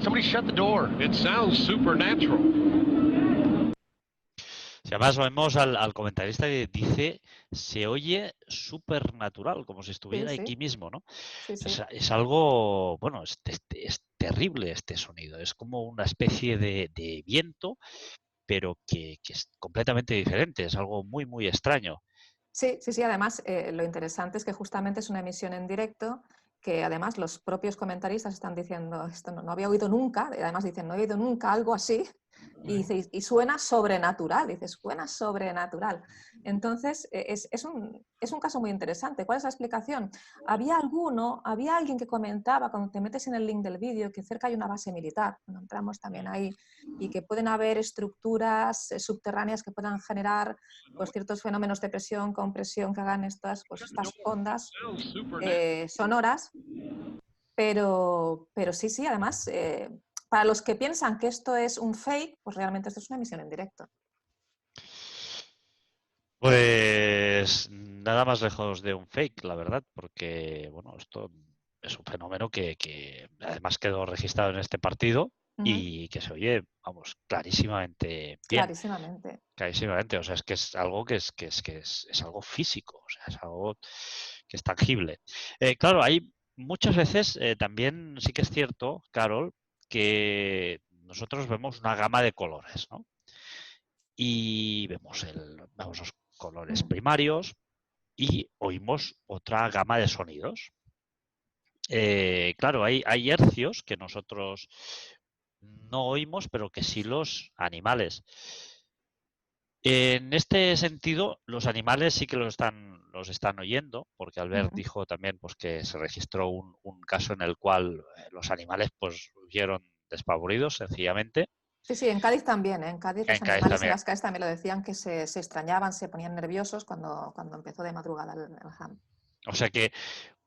Somebody shut the door. It sounds supernatural. Si además vemos al comentarista que dice, se oye supernatural, como si estuviera Sí. aquí mismo, ¿no? Sí. Es algo, bueno, es terrible este sonido. Es como una especie de viento, pero que es completamente diferente. Es algo muy, muy extraño. Sí. Además, lo interesante es que justamente es una emisión en directo que además los propios comentaristas están diciendo, esto no había oído nunca, y además dicen, no he oído nunca algo así, y suena sobrenatural, dices, suena sobrenatural. Entonces, es un caso muy interesante. ¿Cuál es la explicación? Había alguien que comentaba, cuando te metes en el link del vídeo, que cerca hay una base militar, cuando entramos también ahí, y que pueden haber estructuras subterráneas que puedan generar pues, ciertos fenómenos de presión, compresión, que hagan estas ondas Sounds supernatural. sonoras, pero sí, además, para los que piensan que esto es un fake, pues realmente esto es una emisión en directo. Pues nada más lejos de un fake, la verdad, porque bueno, esto es un fenómeno que además quedó registrado en este partido y que se oye, vamos, clarísimamente bien. Clarísimamente. O sea, es que es algo que es algo físico, o sea, es algo que es tangible. Claro, hay muchas veces también sí que es cierto, Carol, que nosotros vemos una gama de colores, ¿no? Y vemos los colores primarios y oímos otra gama de sonidos. Claro, hay hercios que nosotros no oímos, pero que sí los animales. En este sentido, los animales sí que los están oyendo, porque Albert dijo también pues, que se registró un caso en el cual los animales pues, huyeron despavoridos, sencillamente. Sí, en Cádiz también. En Cádiz los animales también. en las calles también lo decían, que se extrañaban, se ponían nerviosos cuando empezó de madrugada el ham. O sea que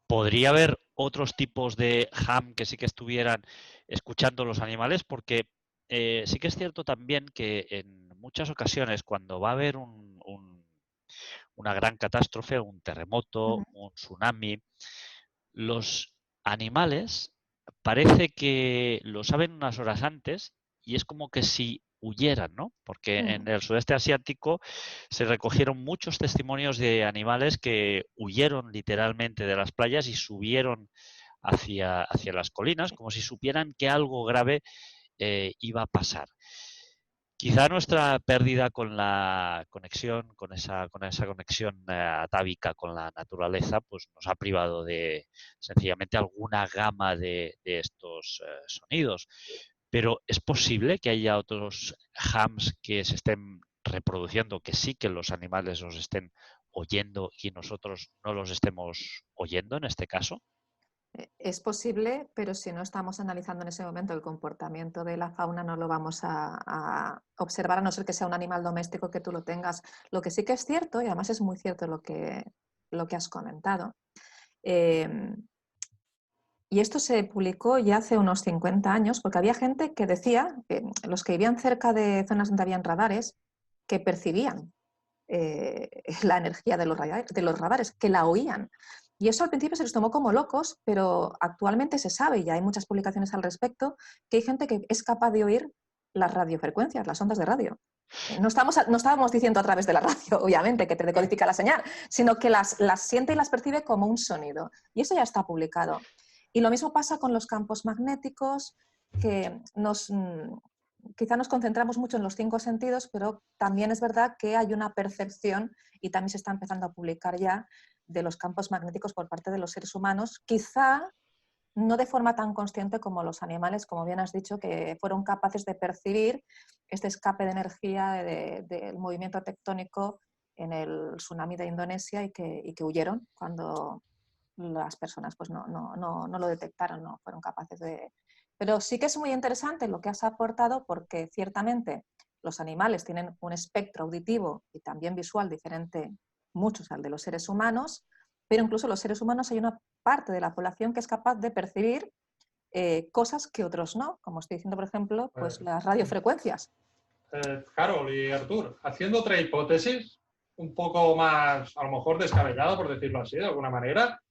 podría haber otros tipos de ham que sí que estuvieran escuchando los animales, porque sí que es cierto también que en muchas ocasiones cuando va a haber una gran catástrofe, un terremoto, un tsunami, los animales parece que lo saben unas horas antes y es como que si huyeran, ¿no? Porque en el sudeste asiático se recogieron muchos testimonios de animales que huyeron literalmente de las playas y subieron hacia las colinas, como si supieran que algo grave iba a pasar. Quizá nuestra pérdida con la conexión, con esa conexión atávica con la naturaleza, pues nos ha privado de sencillamente alguna gama de estos sonidos. Pero es posible que haya otros hams que se estén reproduciendo, que sí que los animales los estén oyendo y nosotros no los estemos oyendo en este caso. Es posible, pero si no estamos analizando en ese momento el comportamiento de la fauna, no lo vamos a observar, a no ser que sea un animal doméstico que tú lo tengas. Lo que sí que es cierto, y además es muy cierto lo que has comentado, y esto se publicó ya hace unos 50 años, porque había gente que decía, los que vivían cerca de zonas donde habían radares, que percibían la energía de los radares, que la oían. Y eso al principio se les tomó como locos, pero actualmente se sabe, y ya hay muchas publicaciones al respecto, que hay gente que es capaz de oír las radiofrecuencias, las ondas de radio. No estábamos diciendo a través de la radio, obviamente, que te decodifica la señal, sino que las siente y las percibe como un sonido. Y eso ya está publicado. Y lo mismo pasa con los campos magnéticos, que quizá nos concentramos mucho en los 5 sentidos, pero también es verdad que hay una percepción, y también se está empezando a publicar ya, de los campos magnéticos por parte de los seres humanos, quizá no de forma tan consciente como los animales, como bien has dicho, que fueron capaces de percibir este escape de energía del movimiento tectónico en el tsunami de Indonesia y que huyeron cuando las personas pues no lo detectaron, no fueron capaces de... Pero sí que es muy interesante lo que has aportado, porque ciertamente los animales tienen un espectro auditivo y también visual diferente, muchos al de los seres humanos, pero incluso los seres humanos hay una parte de la población que es capaz de percibir cosas que otros no, como estoy diciendo, por ejemplo, pues las radiofrecuencias. Carol y Artur, haciendo otra hipótesis, un poco más, a lo mejor descabellada, por decirlo así, de alguna manera.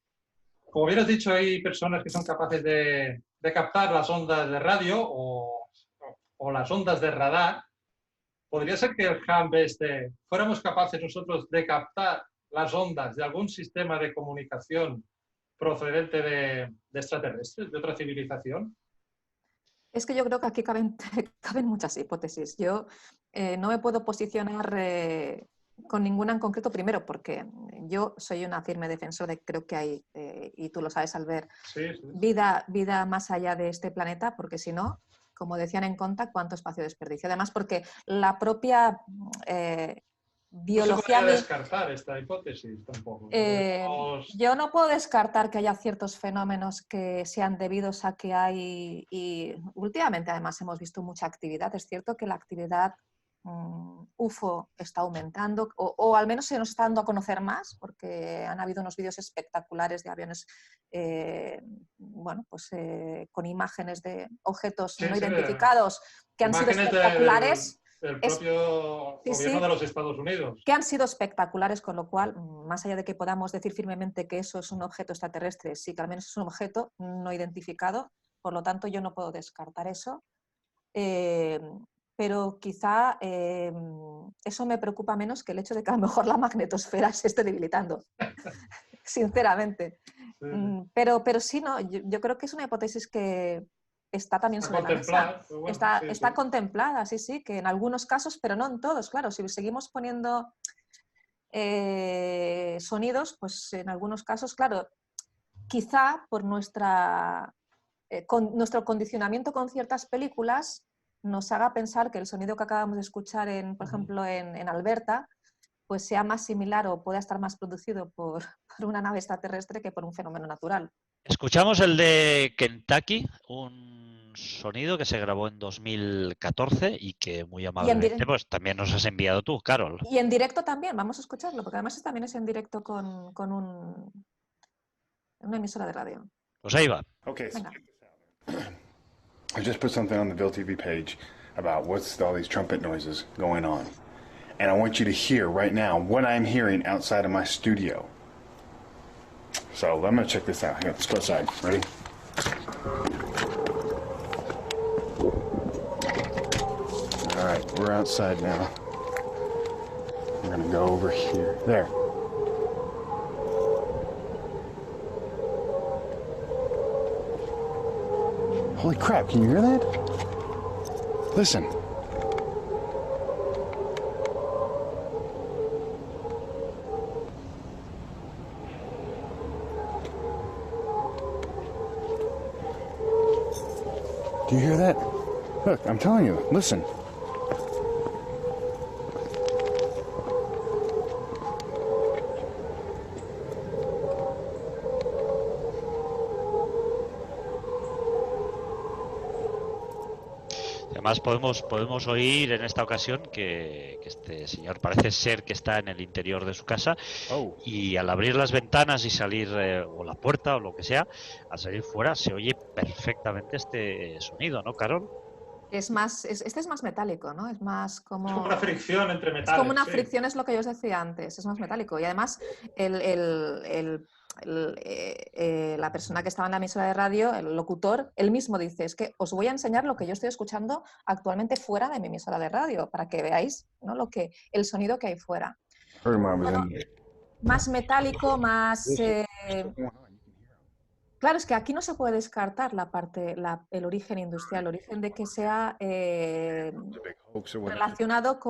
Como bien has dicho, hay personas que son capaces de captar las ondas de radio o las ondas de radar. ¿Podría ser que el HAMB fuéramos capaces nosotros de captar las ondas de algún sistema de comunicación procedente de extraterrestres, de otra civilización? Es que yo creo que aquí caben muchas hipótesis. Yo no me puedo posicionar con ninguna en concreto, primero porque yo soy una firme defensora de que creo que hay, y tú lo sabes al ver, sí. vida más allá de este planeta, porque si no, como decían en Contact, ¿cuánto espacio desperdicio? Además, porque la propia biología... No se podría descartar esta hipótesis tampoco. Yo no puedo descartar que haya ciertos fenómenos que sean debidos a que hay, y últimamente además hemos visto mucha actividad. Es cierto que la actividad UFO está aumentando, o al menos se nos está dando a conocer más, porque han habido unos vídeos espectaculares de aviones con imágenes de objetos no identificados que han sido espectaculares. El propio gobierno de los Estados Unidos. Que han sido espectaculares, con lo cual, más allá de que podamos decir firmemente que eso es un objeto extraterrestre, sí que al menos es un objeto no identificado, por lo tanto yo no puedo descartar eso. Pero quizá eso me preocupa menos que el hecho de que a lo mejor la magnetosfera se esté debilitando, sinceramente. Pero sí, no, yo creo que es una hipótesis que está también sobre la mesa. Bueno, está contemplada, sí, que en algunos casos, pero no en todos. Claro, si seguimos poniendo sonidos, pues en algunos casos, claro, quizá por nuestro condicionamiento con ciertas películas nos haga pensar que el sonido que acabamos de escuchar, por ejemplo, en Alberta, pues sea más similar o pueda estar más producido por una nave extraterrestre que por un fenómeno natural. Escuchamos el de Kentucky, un sonido que se grabó en 2014 y que muy amablemente pues, también nos has enviado tú, Carol. Y en directo también, vamos a escucharlo, porque además también es en directo con una emisora de radio. Pues ahí va. Okay, so I just put something on the Bill TV page about what's all these trumpet noises going on. And I want you to hear right now what I'm hearing outside of my studio. So I'm going to check this out. Here, let's go outside. Ready? All right, we're outside now. We're going to go over here. There. Holy crap, can you hear that? Listen. Do you hear that? Look, I'm telling you, listen. Además podemos oír en esta ocasión que este señor parece ser que está en el interior de su casa Oh, y al abrir las ventanas y salir, o la puerta o lo que sea, al salir fuera se oye perfectamente este sonido, ¿no, Carol? Este es más metálico, ¿no? Es más Es como como... una fricción entre Es metales. como una sí. fricción, es lo que yo os decía antes, es más metálico. Y además, la persona que estaba en la emisora de radio, el locutor, él mismo dice, es que os voy a enseñar lo que yo estoy escuchando actualmente fuera de mi emisora de radio, para que veáis, ¿no? El sonido que hay fuera. heard mine was Bueno, in there. más metálico, más... What's going on? You can hear 'em. Claro, es que aquí no se puede descartar el origen industrial, el origen de que sea It's a big hoax or whatever. relacionado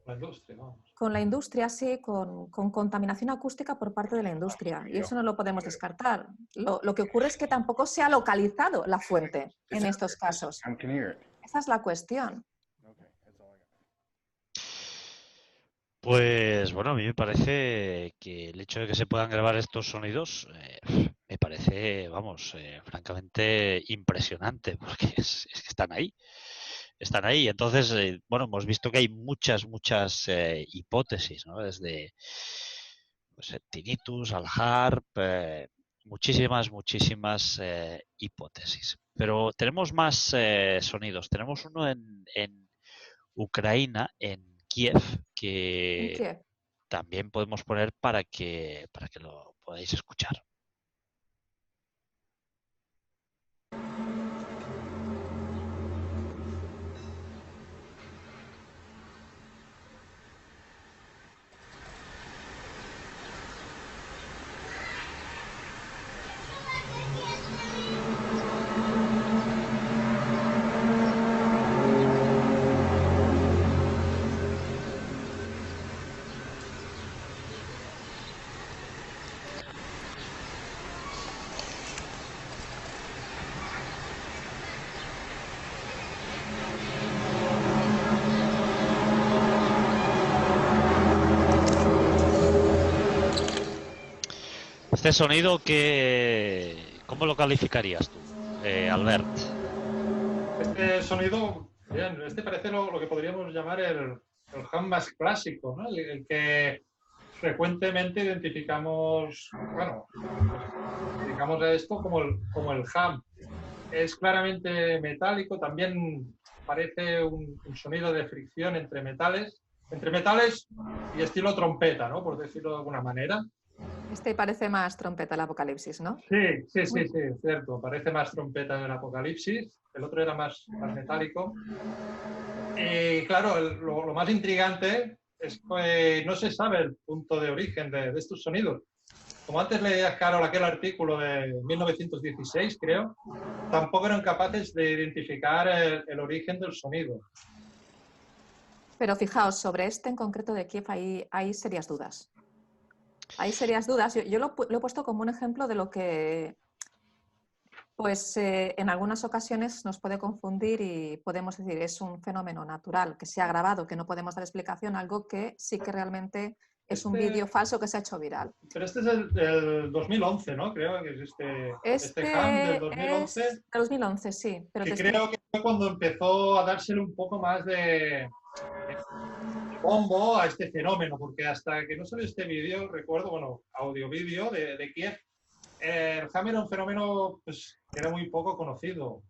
La industria, ¿no? con la industria, sí, con contaminación acústica por parte de la industria. Y eso no lo podemos descartar. Lo que ocurre es que tampoco se ha localizado la fuente en estos casos. I can hear it. Esa es la cuestión. Okay, that's all I got. Pues bueno, a mí me parece que el hecho de que se puedan grabar estos sonidos me parece, vamos, francamente impresionante, porque es que están ahí. Están ahí. Entonces, bueno, hemos visto que hay muchas hipótesis, ¿no? Desde pues, tinnitus al HARP, muchísimas hipótesis. Pero tenemos más sonidos. Tenemos uno en Ucrania, en Kiev, que Kiev. también podemos poner para que lo podáis escuchar. Este sonido, ¿cómo lo calificarías tú, Albert? Este sonido, bien, parece lo que podríamos llamar el ham más clásico, ¿no? El que frecuentemente identificamos, bueno, dedicamos a esto como el ham. Es claramente metálico, también parece un sonido de fricción entre metales y estilo trompeta, ¿no? Por decirlo de alguna manera. Este parece más trompeta el Apocalipsis, ¿no? Sí, cierto. Parece más trompeta del Apocalipsis. El otro era más metálico. Y claro, lo más intrigante es que no se sabe el punto de origen de estos sonidos. Como antes leías, Carol, aquel artículo de 1916, creo, tampoco eran capaces de identificar el origen del sonido. Pero fijaos, sobre este en concreto de Kiev hay serias dudas. Hay serias dudas. Yo lo he puesto como un ejemplo de lo que pues, en algunas ocasiones nos puede confundir y podemos decir es un fenómeno natural que se ha grabado, que no podemos dar explicación, algo que sí que realmente es un vídeo falso que se ha hecho viral. Pero este es del 2011, ¿no? Creo que es este ham del 2011. Es del 2011, sí. Pero que creo que fue cuando empezó a dársele un poco más de bombo a este fenómeno, porque hasta que no salió este vídeo, recuerdo, bueno, audio-vídeo de Kiev, el ham era un fenómeno pues, que era muy poco conocido.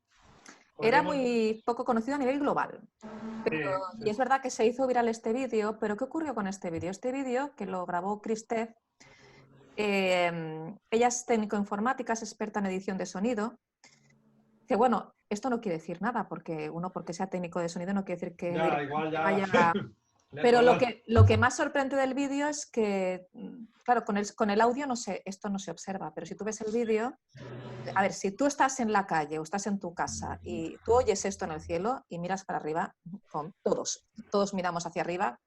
Era muy poco conocido a nivel global. Pero, sí. Y es verdad que se hizo viral este vídeo, pero ¿qué ocurrió con este vídeo? Este vídeo, que lo grabó Kristef, ella es técnico informática, es experta en edición de sonido, que bueno, esto no quiere decir nada, porque sea técnico de sonido no quiere decir que vaya... Pero lo que más sorprende del vídeo es que, claro, con el audio esto no se observa, pero si tú ves el vídeo, a ver, si tú estás en la calle o estás en tu casa y tú oyes esto en el cielo y miras para arriba, todos miramos hacia arriba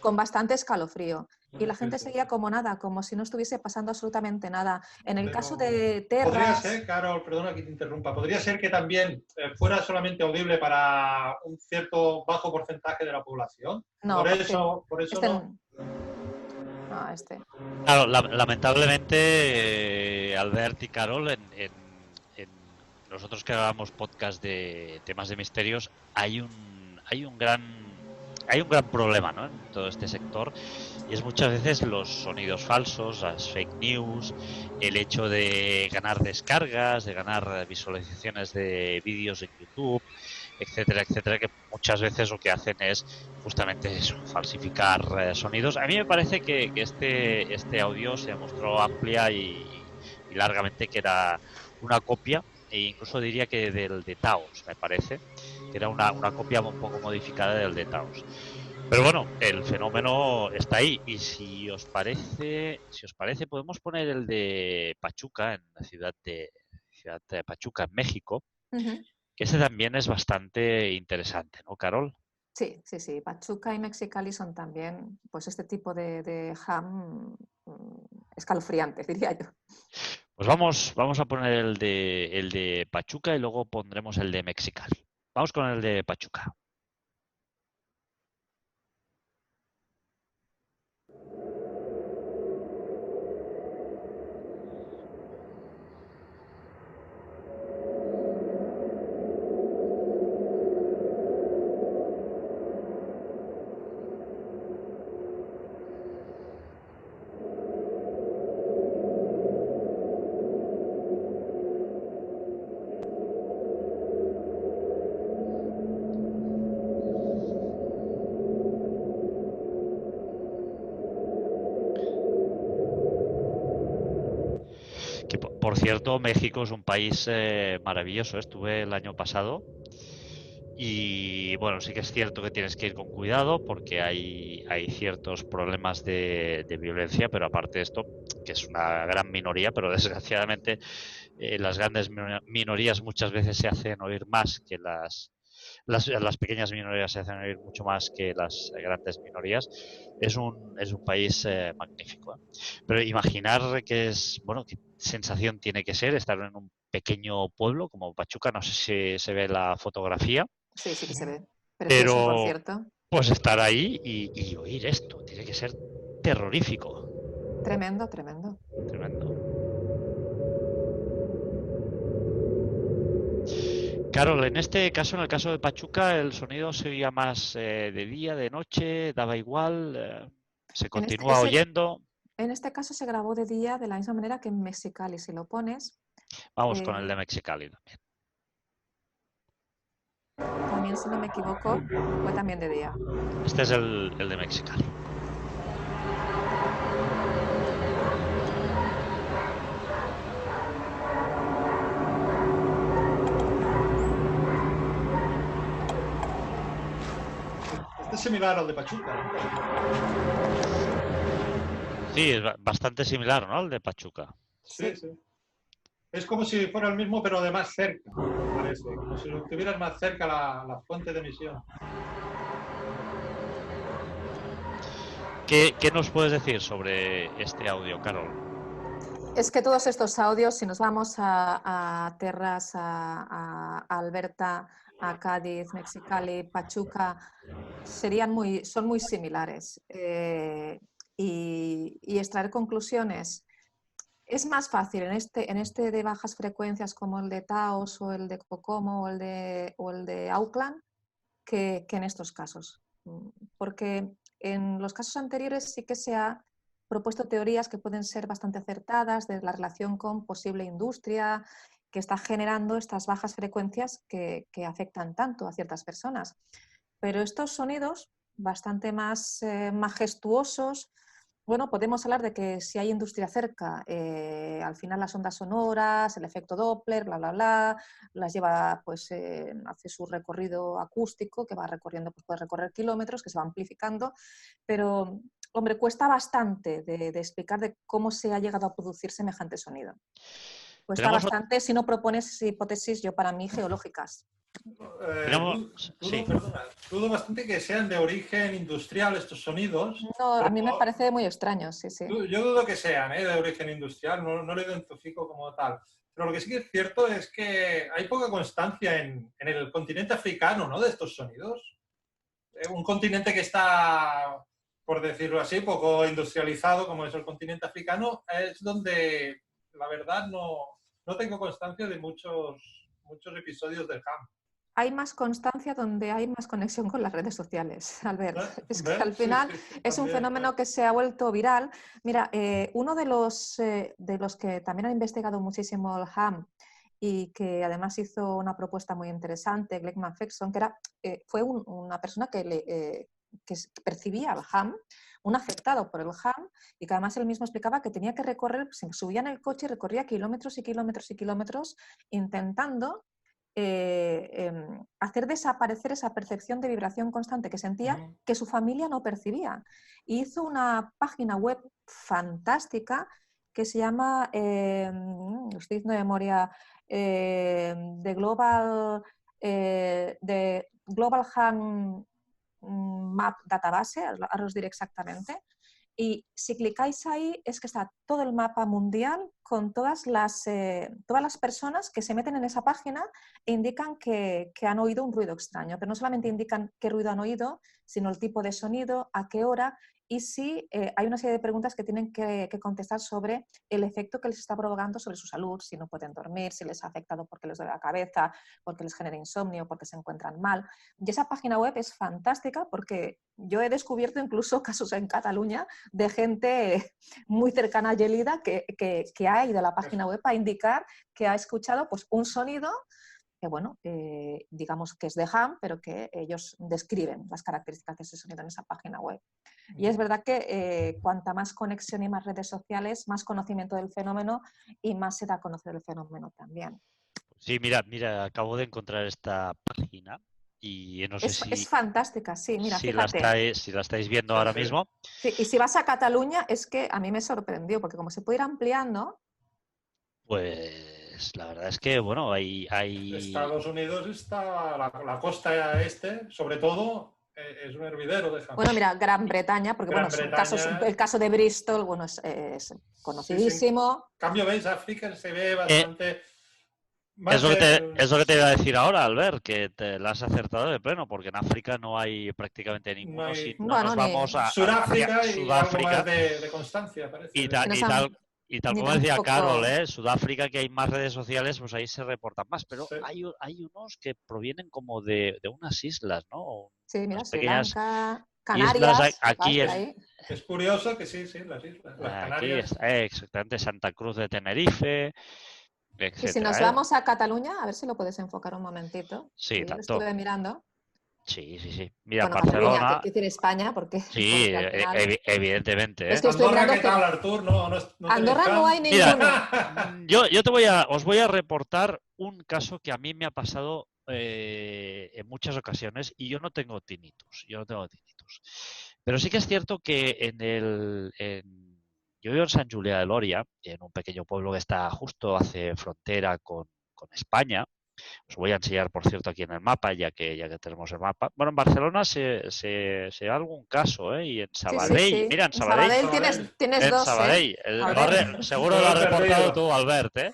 con bastante escalofrío. Y la gente seguía como nada, como si no estuviese pasando absolutamente nada. En el caso de Terras... Podría ser, Carol, perdona que te interrumpa, podría ser que también fuera solamente audible para un cierto bajo porcentaje de la población. No, por eso no. Claro, lamentablemente, Albert y Carol, en nosotros que hagamos podcast de temas de misterios, hay un gran problema, ¿no?, en todo este sector, y es muchas veces los sonidos falsos, las fake news, el hecho de ganar descargas, de ganar visualizaciones de vídeos en YouTube, etcétera, etcétera, que muchas veces lo que hacen es justamente eso, falsificar sonidos. A mí me parece que este audio se mostró amplia y largamente que era una copia, e incluso diría que del de Taos, me parece, que era una copia un poco modificada del de Taos. Pero bueno, el fenómeno está ahí, y si os parece, podemos poner el de Pachuca, en la ciudad de Pachuca, en México, Ujú. que ese también es bastante interesante, ¿no, Carol? Sí, sí, sí. Pachuca y Mexicali son también, pues, este tipo de ham escalofriante, diría yo. Pues vamos a poner el de Pachuca y luego pondremos el de Mexicali. Vamos con el de Pachuca. Que por cierto, México es un país maravilloso. Estuve el año pasado y bueno, sí que es cierto que tienes que ir con cuidado porque hay ciertos problemas de violencia, pero aparte de esto, que es una gran minoría, pero desgraciadamente las grandes minorías muchas veces se hacen oír más que las pequeñas minorías se hacen oír mucho más que las grandes minorías. Es un país magnífico, ¿eh? Pero imaginar qué sensación tiene que ser estar en un pequeño pueblo como Pachuca, no sé si se ve la fotografía, Sí, sí que se ve. Precioso, por pero cierto. pues estar ahí y oír esto, tiene que ser terrorífico, Tremendo, tremendo. tremendo. Carol, en este caso, en el caso de Pachuca, el sonido se oía más de día, de noche, daba igual, se En este, continúa oyendo. en este caso se grabó de día de la misma manera que en Mexicali. Si lo pones, Vamos con el de eh, Mexicali también. también, si no me equivoco, fue también de día. Este es el de Mexicali. Este es similar al de Pachuca, ¿no? Sí, es bastante similar, ¿no?, al de Pachuca. Sí, Sí. sí. Es como si fuera el mismo, pero de más cerca, parece. Como si lo tuvieras más cerca la fuente de emisión. ¿Qué nos puedes decir sobre este audio, Carol? Es que todos estos audios, si nos vamos a Terras, a Alberta, a Cádiz, Mexicali, Pachuca, son muy similares. Y extraer conclusiones es más fácil en este de bajas frecuencias como el de Taos o el de Kokomo o el de Auckland que en estos casos. Porque en los casos anteriores sí que se ha propuesto teorías que pueden ser bastante acertadas de la relación con posible industria que está generando estas bajas frecuencias que afectan tanto a ciertas personas. Pero estos sonidos bastante más majestuosos, bueno, podemos hablar de que si hay industria cerca, al final las ondas sonoras, el efecto Doppler, bla, bla, bla, las lleva, pues, hace su recorrido acústico, que va recorriendo, pues puede recorrer kilómetros, que se va amplificando, pero, hombre, cuesta bastante de explicar de cómo se ha llegado a producir semejante sonido. Cuesta Tenemos, bastante si no propones hipótesis, yo para mí, geológicas. sí. Dudo bastante que sean de origen industrial estos sonidos. No, a mí me parece muy extraño, sí, sí. Yo dudo que sean de origen industrial, no lo identifico como tal. Pero lo que sí que es cierto es que hay poca constancia en el continente africano, ¿no?, de estos sonidos. Un continente que está, por decirlo así, poco industrializado, como es el continente africano, es donde, la verdad, no tengo constancia de muchos muchos episodios del ham. Hay más constancia donde hay más conexión con las redes sociales, Albert. Es que al Sí, final sí, es un también, fenómeno claro. que se ha vuelto viral. Mira, uno de los que también ha investigado muchísimo el ham y que además hizo una propuesta muy interesante, Greg McPherson, que fue una persona que percibía el ham, un afectado por el ham, y que además él mismo explicaba que tenía que recorrer, se subía en el coche y recorría kilómetros y kilómetros y kilómetros intentando hacer desaparecer esa percepción de vibración constante que sentía, que su familia no percibía. Y hizo una página web fantástica que se llama, lo estoy diciendo de memoria, The Global Ham Map Database, ahora os diré exactamente. Y si clicáis ahí es que está todo el mapa mundial con todas las personas que se meten en esa página e indican que han oído un ruido extraño, pero no solamente indican qué ruido han oído, sino el tipo de sonido, a qué hora y si hay una serie de preguntas que tienen que contestar sobre el efecto que les está provocando sobre su salud, si no pueden dormir, si les ha afectado porque les duele la cabeza, porque les genera insomnio, porque se encuentran mal. Y esa página web es fantástica porque yo he descubierto incluso casos en Cataluña de gente muy cercana a Gelida que ha ido a la página web a indicar que ha escuchado pues, un sonido que, bueno, digamos que es de ham, pero que ellos describen las características de ese sonido en esa página web. Y es verdad que cuanta más conexión y más redes sociales, más conocimiento del fenómeno y más se da a conocer el fenómeno también. Sí, mira, acabo de encontrar esta página y no sé Es fantástica, sí, mira, si fíjate. si la estáis viendo Sí, ahora sí. mismo. Sí, y si vas a Cataluña, es que a mí me sorprendió, porque como se puede ir ampliando. Pues la verdad es que, bueno, hay... Estados Unidos está, la costa este, sobre todo, es un hervidero de ham. Bueno, mira, Gran Bretaña, porque Gran bueno, son Bretaña. el caso de Bristol, bueno, es Sí, conocidísimo. En cambio, veis, África se ve bastante más es lo que te iba a decir ahora, Albert, que te la has acertado de pleno, porque en África no hay prácticamente no ninguno. Si hay, no nos vamos hacia Sudáfrica y algo más Sudáfrica, de constancia, parece. y Ni como decía Carol, tampoco. Sudáfrica, que hay más redes sociales, pues ahí se reportan más. Pero Sí. hay unos que provienen como de unas islas, ¿no? Sí, mira, Unas Sri pequeñas Lanka, islas Canarias, aquí por en... ahí. Es curioso que sí, las islas, las Aquí Canarias. exactamente Santa Cruz de Tenerife, Y si nos etcétera, ¿eh? vamos a Cataluña, a ver si lo puedes enfocar un momentito, Sí, que yo lo tanto. estuve mirando. Sí. Mira, Bueno, Cataluña, que Barcelona, quiere decir España, porque, sí, porque al final. evidentemente, Es ¿eh? que estoy Andorra, mirando ¿qué tal, que Artur? ¿No, no tenéis Andorra no hay ham? Mira, ninguno. os voy a reportar un caso que a mí me ha pasado en muchas ocasiones y yo no tengo tinnitus, Pero sí que es cierto que yo vivo en Sant Julià de Lòria, en un pequeño pueblo que está justo hace frontera con España. Os voy a enseñar, por cierto, aquí en el mapa, ya que tenemos el mapa. Bueno, en Barcelona se da algún caso, ¿eh? Y en Sí, sí, Sabadell, sí. mira, en En Sabadell, Sabadell Sabadell. tienes en dos, ¿eh? Sabadell. Albert. Seguro Me lo lo has he reportado perdido. tú, Albert, ¿eh?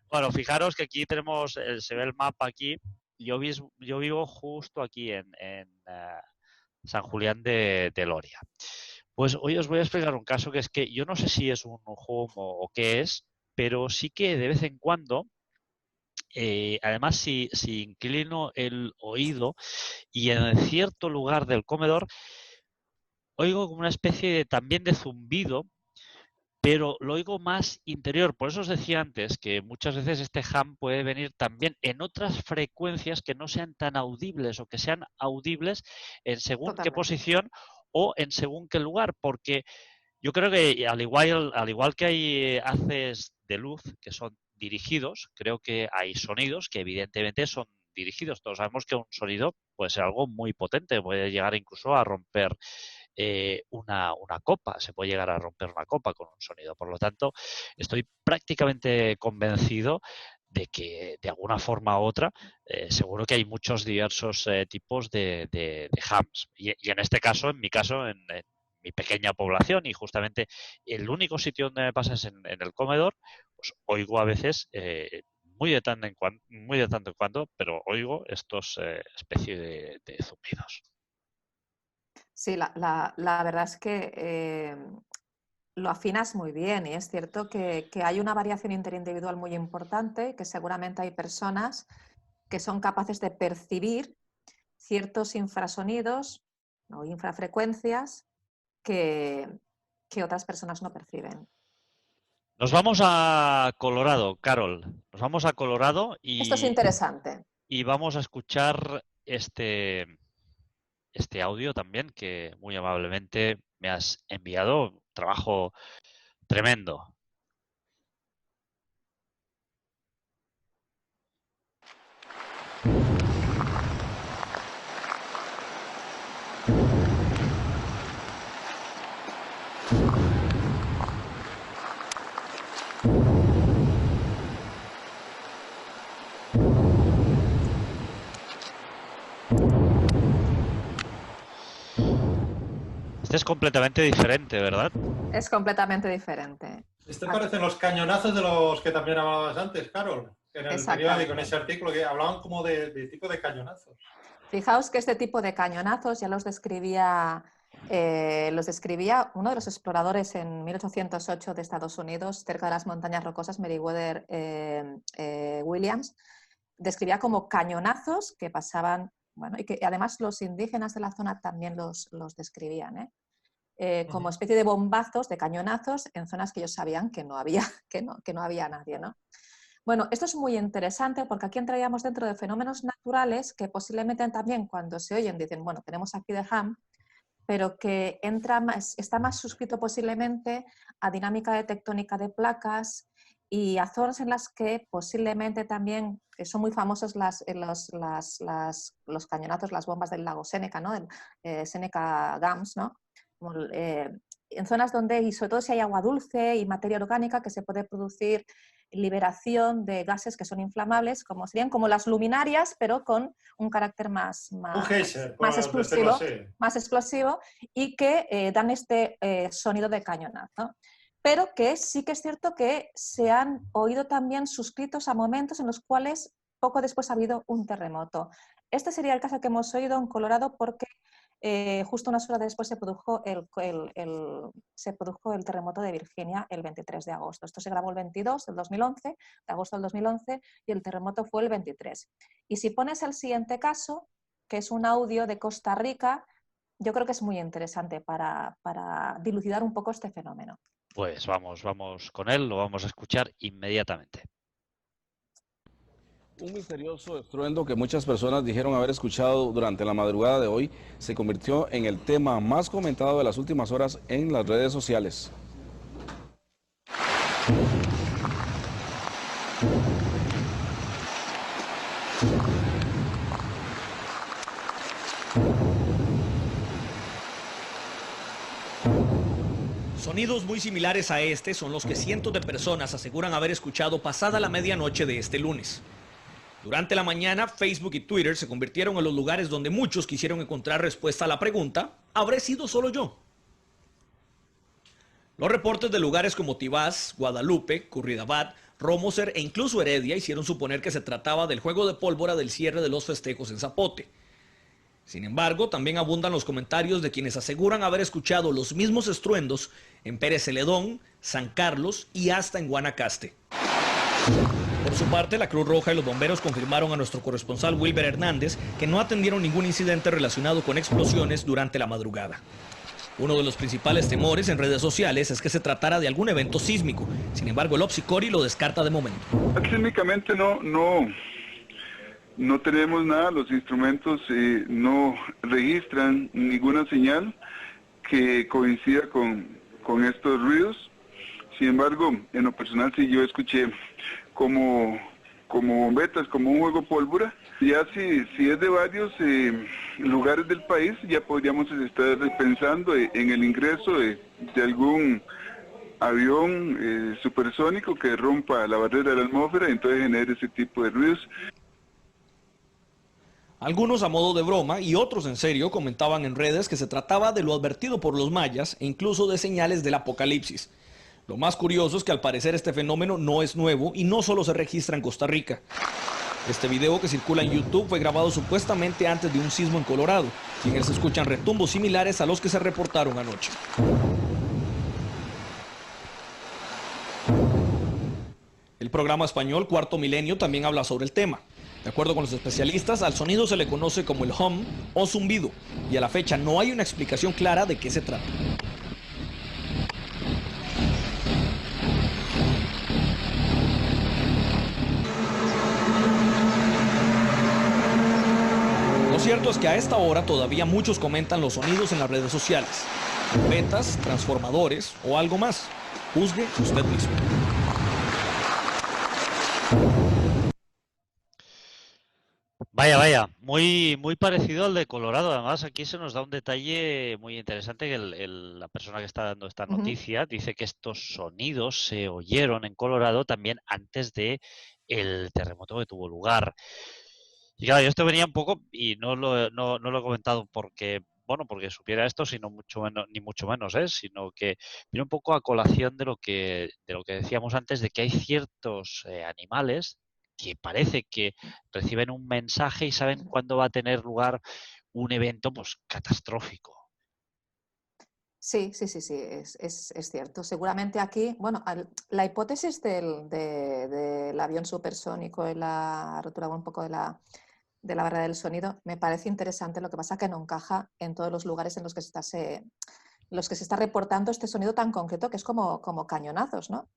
Bueno, fijaros que aquí tenemos, se ve el mapa aquí. Yo vivo justo aquí en San Julián de Loria. Pues hoy os voy a explicar un caso que es que yo no sé si es un juego o qué es, pero sí que de vez en cuando, además si inclino el oído y en cierto lugar del comedor, oigo como una especie también de zumbido, pero lo oigo más interior. Por eso os decía antes que muchas veces este ham puede venir también en otras frecuencias que no sean tan audibles o que sean audibles en según qué Totalmente. posición o en según qué lugar, porque yo creo que al igual que hay haces de luz que son dirigidos, creo que hay sonidos que evidentemente son dirigidos. Todos sabemos que un sonido puede ser algo muy potente, puede llegar incluso a romper una copa, se puede llegar a romper una copa con un sonido. Por lo tanto, estoy prácticamente convencido de que de alguna forma u otra seguro que hay muchos diversos tipos de hams. Y en este caso, en mi caso, en mi pequeña población y justamente el único sitio donde me pasa es en el comedor, pues oigo a veces muy de tanto en cuando, pero oigo estos especie de zumbidos. Sí, la verdad es que lo afinas muy bien y es cierto que hay una variación interindividual muy importante, que seguramente hay personas que son capaces de percibir ciertos infrasonidos o infrafrecuencias que otras personas no perciben. Nos vamos a Colorado, Carol. Nos vamos a Colorado Esto es interesante. y vamos a escuchar este audio también que muy amablemente me has enviado. Un trabajo tremendo. Este es completamente diferente, ¿verdad? Es completamente diferente. Parecen los cañonazos de los que también hablabas antes, Carol, en el periódico, en ese artículo, que hablaban como de tipo de cañonazos. Fijaos que este tipo de cañonazos ya los describía uno de los exploradores en 1808 de Estados Unidos, cerca de las montañas rocosas, Meriwether Williams. Describía como cañonazos que pasaban, bueno, y que además los indígenas de la zona también los describían, como especie de bombazos, de cañonazos en zonas que ellos sabían que no había, que no había nadie, ¿no? Bueno, esto es muy interesante porque aquí entraríamos dentro de fenómenos naturales que posiblemente también cuando se oyen dicen, bueno, tenemos aquí de Ham, pero que está más suscrito posiblemente a dinámica de tectónica de placas y a zonas en las que posiblemente también son muy famosos los cañonazos, las bombas del lago Seneca, ¿no? Seneca Dams, ¿no? En zonas donde, y sobre todo si hay agua dulce y materia orgánica, que se puede producir liberación de gases que son inflamables, como serían como las luminarias, pero con un carácter más explosivo y que dan este sonido de cañonazo. Pero que sí que es cierto que se han oído también suscritos a momentos en los cuales poco después ha habido un terremoto. Este sería el caso que hemos oído en Colorado porque justo unas horas después se produjo el terremoto de Virginia el 23 de agosto. Esto se grabó el 22 del 2011, de agosto del 2011, y el terremoto fue el 23. Y si pones el siguiente caso, que es un audio de Costa Rica, yo creo que es muy interesante para dilucidar un poco este fenómeno. Pues vamos con él, lo vamos a escuchar inmediatamente. Un misterioso estruendo que muchas personas dijeron haber escuchado durante la madrugada de hoy se convirtió en el tema más comentado de las últimas horas en las redes sociales. Sonidos muy similares a este son los que cientos de personas aseguran haber escuchado pasada la medianoche de este lunes. Durante la mañana, Facebook y Twitter se convirtieron en los lugares donde muchos quisieron encontrar respuesta a la pregunta, ¿habré sido solo yo? Los reportes de lugares como Tibás, Guadalupe, Curridabat, Romoser e incluso Heredia hicieron suponer que se trataba del juego de pólvora del cierre de los festejos en Zapote. Sin embargo, también abundan los comentarios de quienes aseguran haber escuchado los mismos estruendos en Pérez Celedón, San Carlos y hasta en Guanacaste. Por su parte, la Cruz Roja y los bomberos confirmaron a nuestro corresponsal Wilber Hernández que no atendieron ningún incidente relacionado con explosiones durante la madrugada. Uno de los principales temores en redes sociales es que se tratara de algún evento sísmico. Sin embargo, el OPSICORI lo descarta de momento. Sísmicamente no tenemos nada, los instrumentos no registran ninguna señal que coincida con estos ruidos. Sin embargo, en lo personal sí yo escuché como bombetas, como un juego pólvora. Ya si es de varios lugares del país, ya podríamos estar pensando en el ingreso de algún avión supersónico que rompa la barrera de la atmósfera y entonces genere ese tipo de ruidos. Algunos a modo de broma y otros en serio comentaban en redes que se trataba de lo advertido por los mayas e incluso de señales del apocalipsis. Lo más curioso es que al parecer este fenómeno no es nuevo y no solo se registra en Costa Rica. Este video que circula en YouTube fue grabado supuestamente antes de un sismo en Colorado, y en él se escuchan retumbos similares a los que se reportaron anoche. El programa español Cuarto Milenio también habla sobre el tema. De acuerdo con los especialistas, al sonido se le conoce como el hum o zumbido, y a la fecha no hay una explicación clara de qué se trata. Lo cierto es que a esta hora todavía muchos comentan los sonidos en las redes sociales. Trompetas, transformadores o algo más. Juzgue usted mismo. Vaya, muy parecido al de Colorado. Además, aquí se nos da un detalle muy interesante que la persona que está dando esta noticia dice que estos sonidos se oyeron en Colorado también antes de el terremoto que tuvo lugar. Y claro, yo esto venía un poco, y no lo he comentado porque supiera esto, sino mucho menos, ni mucho menos, sino que viene un poco a colación de lo que decíamos antes, de que hay ciertos animales que parece que reciben un mensaje y saben cuándo va a tener lugar un evento pues catastrófico. Sí, es cierto. Seguramente aquí, bueno, la hipótesis del avión supersónico y la rotura un poco de la barrera del sonido me parece interesante. Lo que pasa es que no encaja en todos los lugares en los que se está reportando este sonido tan concreto, que es como cañonazos, ¿no?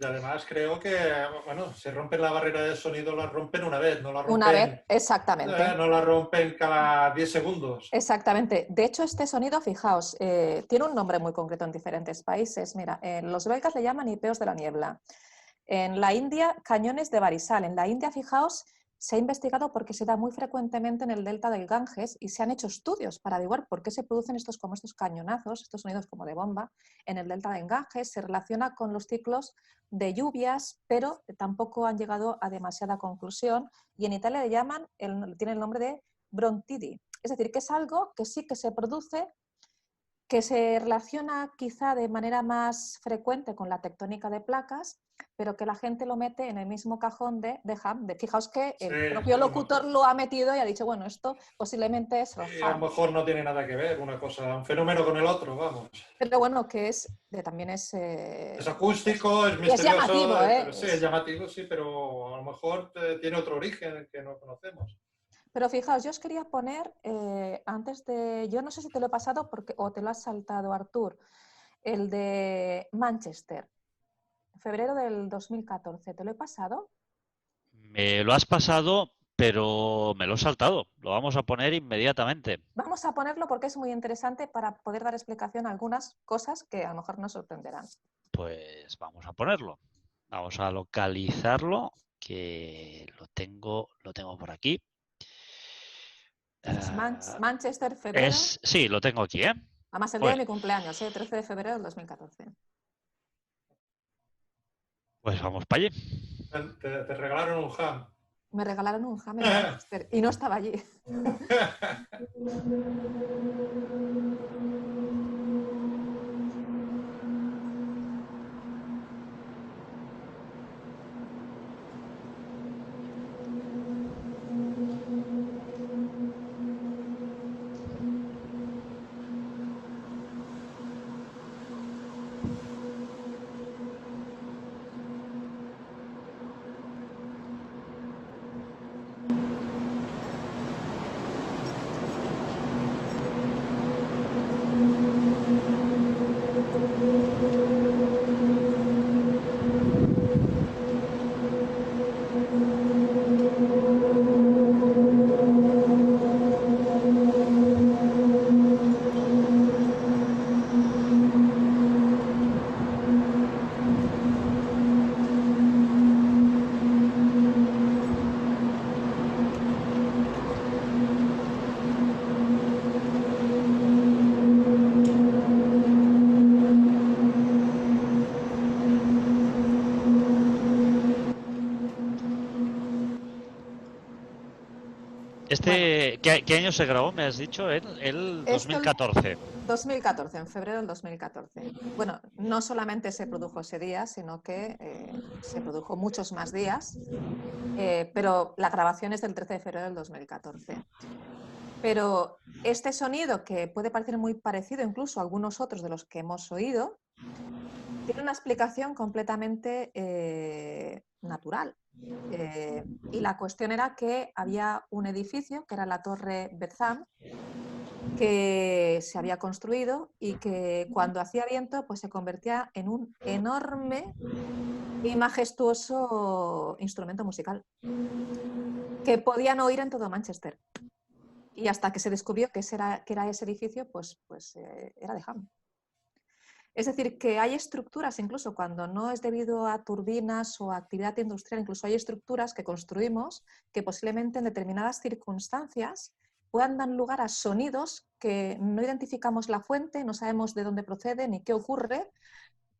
Y además creo que, bueno, se rompe la barrera del sonido, la rompen una vez, no la rompen... Una vez, exactamente. No la rompen cada 10 segundos. Exactamente. De hecho, este sonido, fijaos, tiene un nombre muy concreto en diferentes países. Mira, los belgas le llaman hipeos de la niebla. En la India, cañones de Barisal. En la India, fijaos, se ha investigado porque se da muy frecuentemente en el delta del Ganges y se han hecho estudios para averiguar por qué se producen estos cañonazos, estos sonidos como de bomba, en el delta del Ganges. Se relaciona con los ciclos de lluvias, pero tampoco han llegado a demasiada conclusión. Y en Italia le llaman, tiene el nombre de brontidi. Es decir, que es algo que sí que se produce, que se relaciona quizá de manera más frecuente con la tectónica de placas, pero que la gente lo mete en el mismo cajón de hum. Fijaos que el propio locutor lo ha metido y ha dicho, bueno, esto posiblemente es y a lo mejor no tiene nada que ver una cosa, un fenómeno con el otro, vamos. Pero bueno, que también es... es acústico, es misterioso. Es llamativo, sí, es llamativo, sí, pero a lo mejor tiene otro origen que no conocemos. Pero fijaos, yo os quería poner, antes de... Yo no sé si te lo he pasado o te lo has saltado, Artur, el de Manchester, febrero del 2014. ¿Te lo he pasado? Me lo has pasado, pero me lo he saltado. Lo vamos a poner inmediatamente. Vamos a ponerlo porque es muy interesante para poder dar explicación a algunas cosas que a lo mejor nos sorprenderán. Pues vamos a ponerlo. Vamos a localizarlo, que lo tengo por aquí. Manchester, febrero. Sí, lo tengo aquí, ¿eh? Además, el día de mi cumpleaños, 13 de febrero del 2014. Pues vamos para allí. Te regalaron un ham. Me regalaron un ham en Manchester y no estaba allí. ¿Qué año se grabó? Me has dicho el 2014. 2014, en febrero del 2014. Bueno, no solamente se produjo ese día, sino que se produjo muchos más días, pero la grabación es del 13 de febrero del 2014. Pero este sonido, que puede parecer muy parecido incluso a algunos otros de los que hemos oído, Tiene una explicación completamente natural. Y la cuestión era que había un edificio, que era la Torre Betham, que se había construido y que cuando hacía viento pues se convertía en un enorme y majestuoso instrumento musical que podían oír en todo Manchester. Y hasta que se descubrió que era ese edificio, pues era de Ham. Es decir, que hay estructuras, incluso cuando no es debido a turbinas o a actividad industrial, incluso hay estructuras que construimos que posiblemente en determinadas circunstancias puedan dar lugar a sonidos que no identificamos la fuente, no sabemos de dónde procede ni qué ocurre,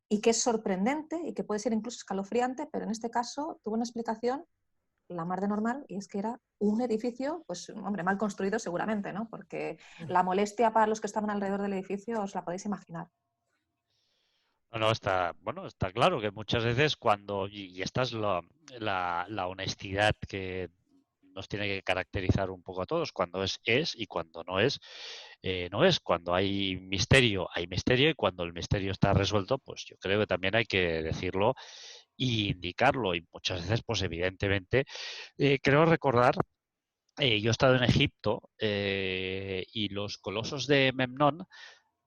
y que es sorprendente y que puede ser incluso escalofriante, pero en este caso tuvo una explicación la mar de normal, y es que era un edificio, pues hombre, mal construido seguramente, ¿no? Porque la molestia para los que estaban alrededor del edificio os la podéis imaginar. No, está claro que muchas veces cuando, y esta es la honestidad que nos tiene que caracterizar un poco a todos, cuando es y cuando no es, no es. Cuando hay misterio, y cuando el misterio está resuelto, pues yo creo que también hay que decirlo e indicarlo. Y muchas veces, pues evidentemente, creo recordar, yo he estado en Egipto y los colosos de Memnón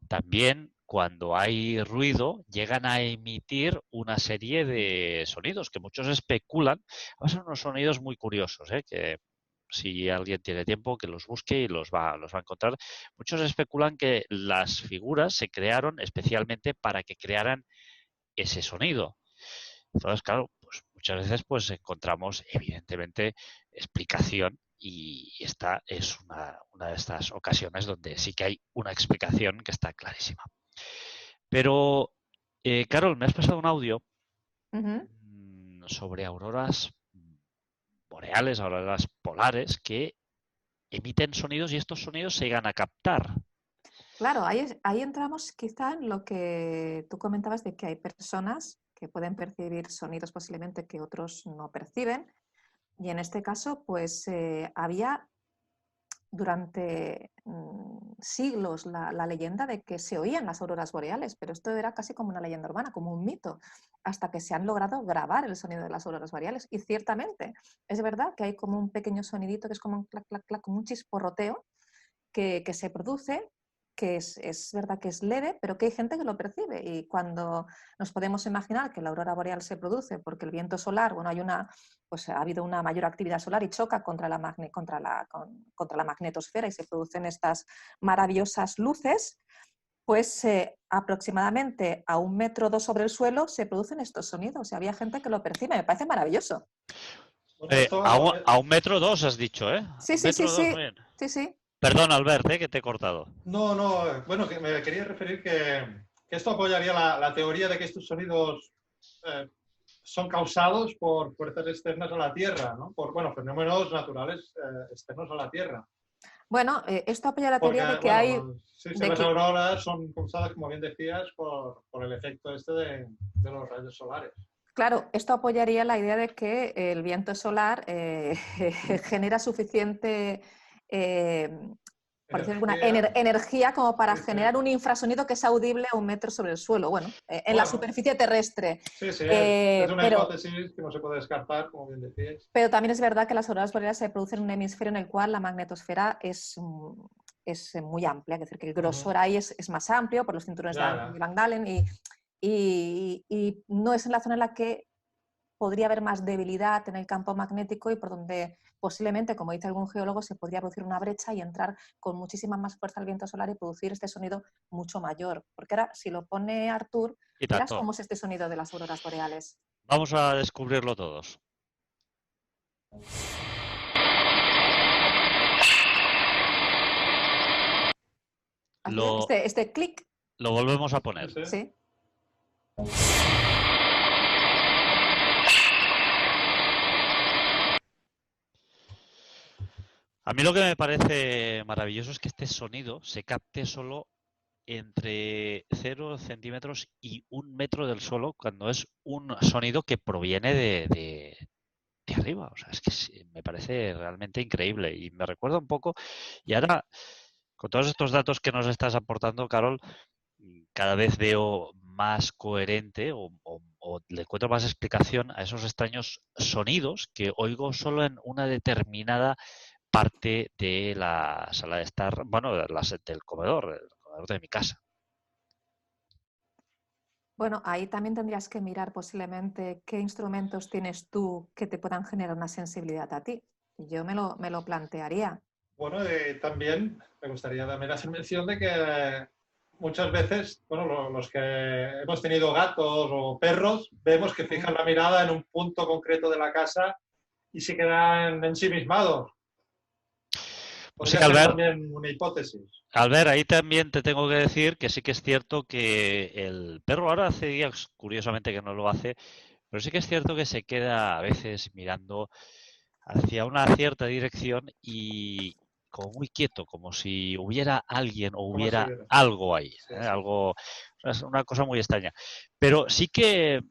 también, cuando hay ruido, llegan a emitir una serie de sonidos que muchos especulan. Son unos sonidos muy curiosos, que si alguien tiene tiempo, que los busque y los va a encontrar. Muchos especulan que las figuras se crearon especialmente para que crearan ese sonido. Entonces, claro, pues muchas veces pues encontramos evidentemente explicación, y esta es una de estas ocasiones donde sí que hay una explicación que está clarísima. Pero, Carol, me has pasado un audio sobre auroras boreales, auroras polares, que emiten sonidos y estos sonidos se llegan a captar. Claro, ahí entramos quizá en lo que tú comentabas de que hay personas que pueden percibir sonidos posiblemente que otros no perciben. Y en este caso, pues había durante siglos la leyenda de que se oían las auroras boreales, pero esto era casi como una leyenda urbana, como un mito, hasta que se han logrado grabar el sonido de las auroras boreales. Y ciertamente, es verdad que hay como un pequeño sonidito que es como un clac, clac, clac, como un chisporroteo que se produce, que es verdad que es leve, pero que hay gente que lo percibe. Y cuando nos podemos imaginar que la aurora boreal se produce porque el viento solar, bueno, pues ha habido una mayor actividad solar y choca contra la magnetosfera y se producen estas maravillosas luces, pues aproximadamente a 1,2 metros sobre el suelo se producen estos sonidos. Y había gente que lo percibe, me parece maravilloso. A 1,2 metros has dicho, ¿eh? Sí, sí, sí, sí. Sí, sí. Perdón, Albert, que te he cortado. No, bueno, que me quería referir que esto apoyaría la teoría de que estos sonidos son causados por fuerzas externas a la Tierra, ¿no? Por fenómenos naturales externos a la Tierra. Bueno, esto apoya la teoría de que hay... Las auroras son causadas, como bien decías, por el efecto de los rayos solares. Claro, esto apoyaría la idea de que el viento solar genera suficiente energía como para generar un infrasonido que es audible a 1 metro sobre el suelo, en la superficie terrestre. Sí, es una hipótesis que no se puede descartar, como bien decías. Pero también es verdad que las auroras boreales se producen en un hemisferio en el cual la magnetosfera es muy amplia, es decir, que el grosor ahí es más amplio por los cinturones de Van Dalen y no es en la zona en la que podría haber más debilidad en el campo magnético y por donde posiblemente, como dice algún geólogo, se podría producir una brecha y entrar con muchísima más fuerza el viento solar y producir este sonido mucho mayor. Porque ahora, si lo pone Artur, verás cómo es este sonido de las auroras boreales. Vamos a descubrirlo todos. Este clic. Lo volvemos a poner. Sí. A mí lo que me parece maravilloso es que este sonido se capte solo entre 0 centímetros y 1 metro del suelo, cuando es un sonido que proviene de arriba. O sea, es que me parece realmente increíble y me recuerda un poco. Y ahora, con todos estos datos que nos estás aportando, Carol, cada vez veo más coherente o le encuentro más explicación a esos extraños sonidos que oigo solo en una determinada parte de la sala de estar, bueno, del comedor, el comedor de mi casa. Bueno, ahí también tendrías que mirar posiblemente qué instrumentos tienes tú que te puedan generar una sensibilidad a ti. Yo me lo plantearía. Bueno, también me gustaría también hacer mención de que muchas veces, bueno, los que hemos tenido gatos o perros, vemos que fijan la mirada en un punto concreto de la casa y se quedan ensimismados. Pues sí, Podría ser también una hipótesis. Albert, ahí también te tengo que decir que sí que es cierto que el perro ahora hace días, curiosamente que no lo hace, pero sí que es cierto que se queda a veces mirando hacia una cierta dirección y como muy quieto, como si hubiera alguien o hubiera algo ahí, Sí, sí. algo, es una cosa muy extraña. Pero sí que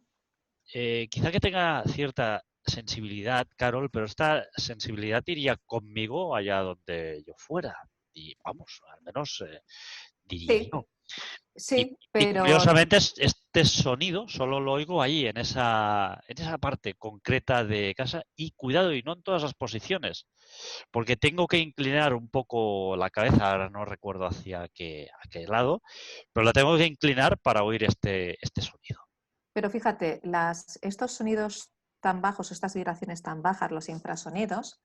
quizá que tenga cierta sensibilidad, Carol, pero esta sensibilidad iría conmigo allá donde yo fuera. Y vamos, al menos diría Sí, yo. sí, Y pero curiosamente este sonido solo lo oigo ahí, en esa parte concreta de casa. Y cuidado, y no en todas las posiciones, porque tengo que inclinar un poco la cabeza, ahora no recuerdo hacia qué lado, pero la tengo que inclinar para oír este sonido. Pero fíjate, estos sonidos tan bajos, estas vibraciones tan bajas, los infrasonidos,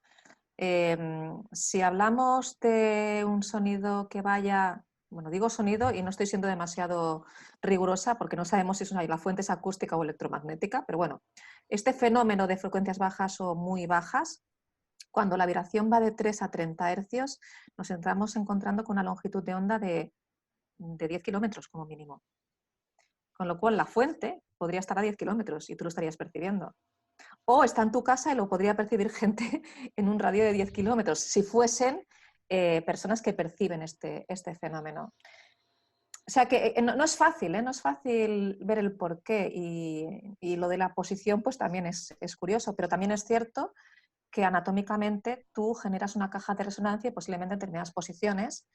si hablamos de un sonido que vaya, bueno, digo sonido y no estoy siendo demasiado rigurosa porque no sabemos si la fuente es acústica o electromagnética, pero bueno, este fenómeno de frecuencias bajas o muy bajas, cuando la vibración va de 3 a 30 hercios, nos estamos encontrando con una longitud de onda de 10 kilómetros como mínimo. Con lo cual la fuente podría estar a 10 kilómetros y tú lo estarías percibiendo. O está en tu casa y lo podría percibir gente en un radio de 10 kilómetros, si fuesen personas que perciben este fenómeno. O sea que no es fácil, no es fácil ver el porqué y lo de la posición pues también es curioso, pero también es cierto que anatómicamente tú generas una caja de resonancia y posiblemente en determinadas posiciones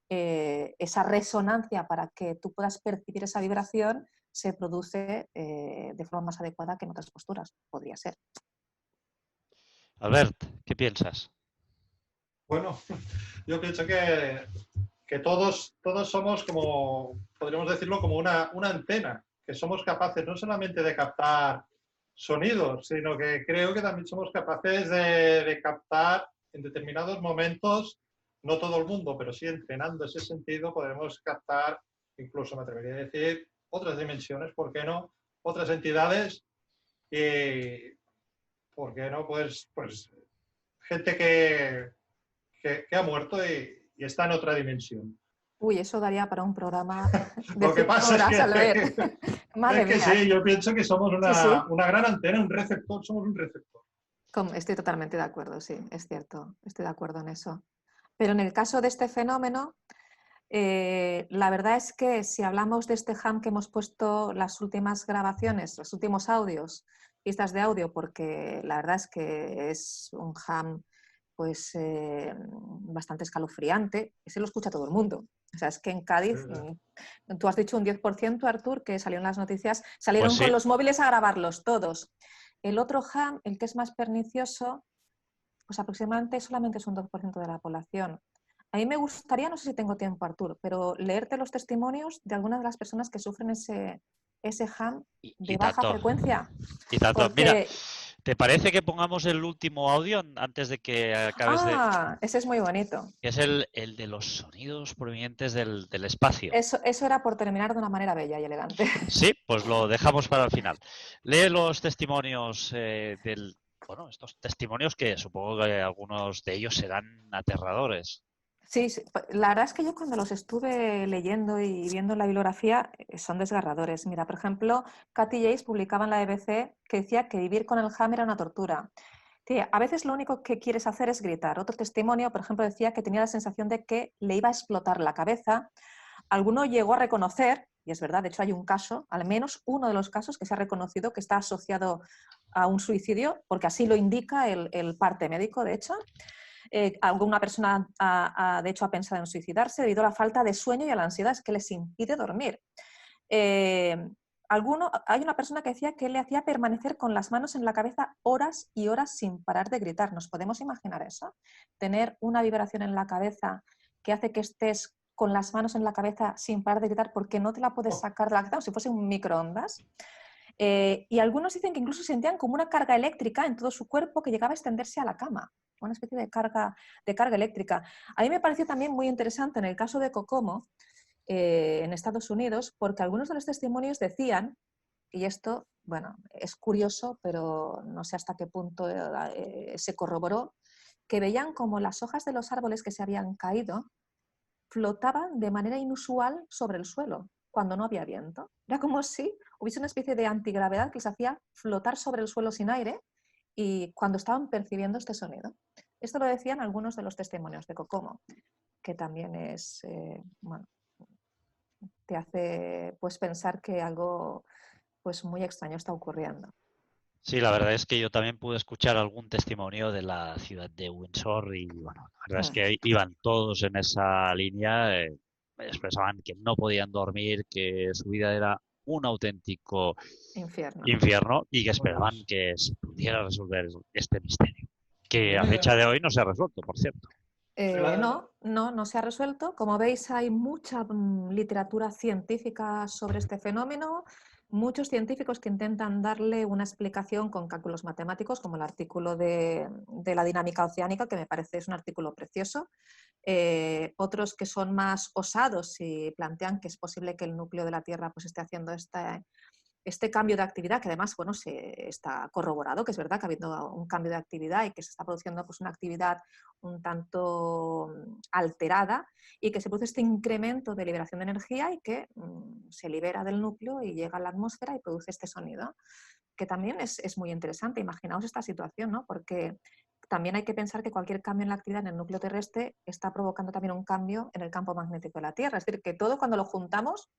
esa resonancia para que tú puedas percibir esa vibración se produce de forma más adecuada que en otras posturas, podría ser. Albert, ¿qué piensas? Bueno, yo pienso que todos somos como, podríamos decirlo, como una antena, que somos capaces no solamente de captar sonidos, sino que creo que también somos capaces de captar en determinados momentos, no todo el mundo, pero sí entrenando ese sentido, podemos captar, incluso me atrevería a decir, otras dimensiones, ¿por qué no? Otras entidades y, ¿por qué no? Pues gente que ha muerto y está en otra dimensión. Uy, eso daría para un programa de Lo que pasa horas, es que, Albert. Madre mía. sí, yo pienso que somos Sí. una gran antena, un receptor, somos un receptor. Estoy totalmente de acuerdo, sí, es cierto, estoy de acuerdo en eso. Pero en el caso de este fenómeno, la verdad es que si hablamos de este ham que hemos puesto las últimas grabaciones, los últimos audios, pistas de audio, porque la verdad es que es un ham pues bastante escalofriante, ese lo escucha todo el mundo. O sea, es que en Cádiz, tú has dicho un 10%, Artur, que salió en las noticias, salieron Pues sí. con los móviles a grabarlos todos. El otro ham, el que es más pernicioso, pues aproximadamente solamente es un 2% de la población. A mí me gustaría, no sé si tengo tiempo, Artur, pero leerte los testimonios de algunas de las personas que sufren ese ham de baja frecuencia. Y tanto. Porque... Mira, ¿te parece que pongamos el último audio antes de que acabes de...? Ese es muy bonito. Que es el de los sonidos provenientes del espacio. Eso era por terminar de una manera bella y elegante. Sí, pues lo dejamos para el final. Lee los testimonios bueno, estos testimonios que supongo que algunos de ellos serán aterradores. Sí, la verdad es que yo cuando los estuve leyendo y viendo la bibliografía son desgarradores. Mira, por ejemplo, Kathy Yates publicaba en la BBC que decía que vivir con el ham era una tortura. Tía, a veces lo único que quieres hacer es gritar. Otro testimonio, por ejemplo, decía que tenía la sensación de que le iba a explotar la cabeza. Alguno llegó a reconocer, y es verdad, de hecho hay un caso, al menos uno de los casos que se ha reconocido que está asociado a un suicidio, porque así lo indica el parte médico, de hecho. Alguna persona, de hecho, ha pensado en suicidarse debido a la falta de sueño y a la ansiedad que les impide dormir. Hay una persona que decía que le hacía permanecer con las manos en la cabeza horas y horas sin parar de gritar. ¿Nos podemos imaginar eso? Tener una vibración en la cabeza que hace que estés con las manos en la cabeza sin parar de gritar porque no te la puedes sacar de la cabeza, como si fuese un microondas. Y algunos dicen que incluso sentían como una carga eléctrica en todo su cuerpo que llegaba a extenderse a la cama, una especie de carga eléctrica. A mí me pareció también muy interesante en el caso de Kokomo, en Estados Unidos, porque algunos de los testimonios decían, y esto, bueno, es curioso, pero no sé hasta qué punto se corroboró, que veían como las hojas de los árboles que se habían caído flotaban de manera inusual sobre el suelo cuando no había viento. Era como si hubiese una especie de antigravedad que les hacía flotar sobre el suelo sin aire y cuando estaban percibiendo este sonido. Esto lo decían algunos de los testimonios de Kokomo, que también es, bueno, te hace pues pensar que algo pues muy extraño está ocurriendo. Sí, la verdad es que yo también pude escuchar algún testimonio de la ciudad de Windsor y bueno, la verdad es que iban todos en esa línea, expresaban que no podían dormir, que su vida era un auténtico infierno y que esperaban que se pudiera resolver este misterio, que a fecha de hoy no se ha resuelto, por cierto. No se ha resuelto. Como veis, hay mucha literatura científica sobre este fenómeno, muchos científicos que intentan darle una explicación con cálculos matemáticos, como el artículo de la dinámica oceánica, que me parece es un artículo precioso. Otros que son más osados y plantean que es posible que el núcleo de la Tierra pues, esté haciendo este cambio de actividad, que además bueno, se está corroborado, que es verdad que ha habido un cambio de actividad y que se está produciendo pues, una actividad un tanto alterada y que se produce este incremento de liberación de energía y que se libera del núcleo y llega a la atmósfera y produce este sonido, que también es muy interesante. Imaginaos esta situación, ¿no? Porque también hay que pensar que cualquier cambio en la actividad en el núcleo terrestre está provocando también un cambio en el campo magnético de la Tierra. Es decir, que todo cuando lo juntamos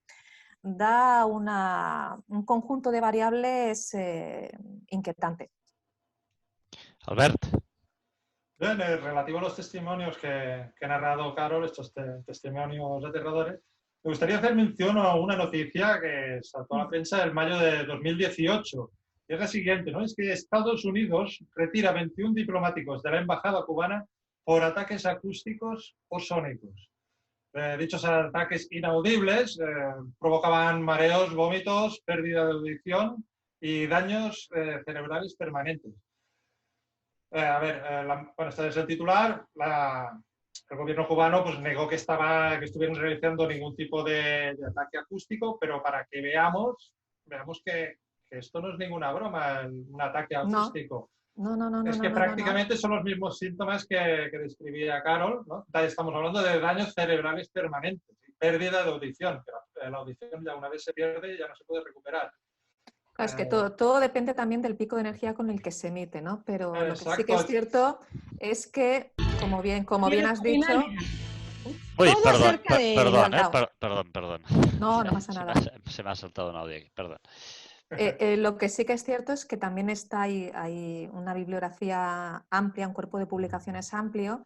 da un conjunto de variables inquietante. Albert. Bien, relativo a los testimonios que ha narrado Carol, estos testimonios aterradores, me gustaría hacer mención a una noticia que saltó a la prensa en mayo de 2018. Y es la siguiente, ¿no? Es que Estados Unidos retira 21 diplomáticos de la embajada cubana por ataques acústicos o sónicos. Dichos ataques inaudibles provocaban mareos, vómitos, pérdida de audición y daños cerebrales permanentes. Bueno, este es el titular. El gobierno cubano pues, negó que estuvieran realizando ningún tipo de ataque acústico, pero para que veamos que esto no es ninguna broma, un ataque acústico. No. Es que prácticamente son los mismos síntomas que describía Carol, ¿no? Estamos hablando de daños cerebrales permanentes, pérdida de audición, pero la audición ya una vez se pierde ya no se puede recuperar. Claro, es que todo depende también del pico de energía con el que se emite, ¿no? Pero lo que sí que es cierto es que, como bien has dicho... Uy, perdón. No pasa nada. Se me ha saltado un audio aquí, perdón. Lo que sí que es cierto es que también hay una bibliografía amplia, un cuerpo de publicaciones amplio,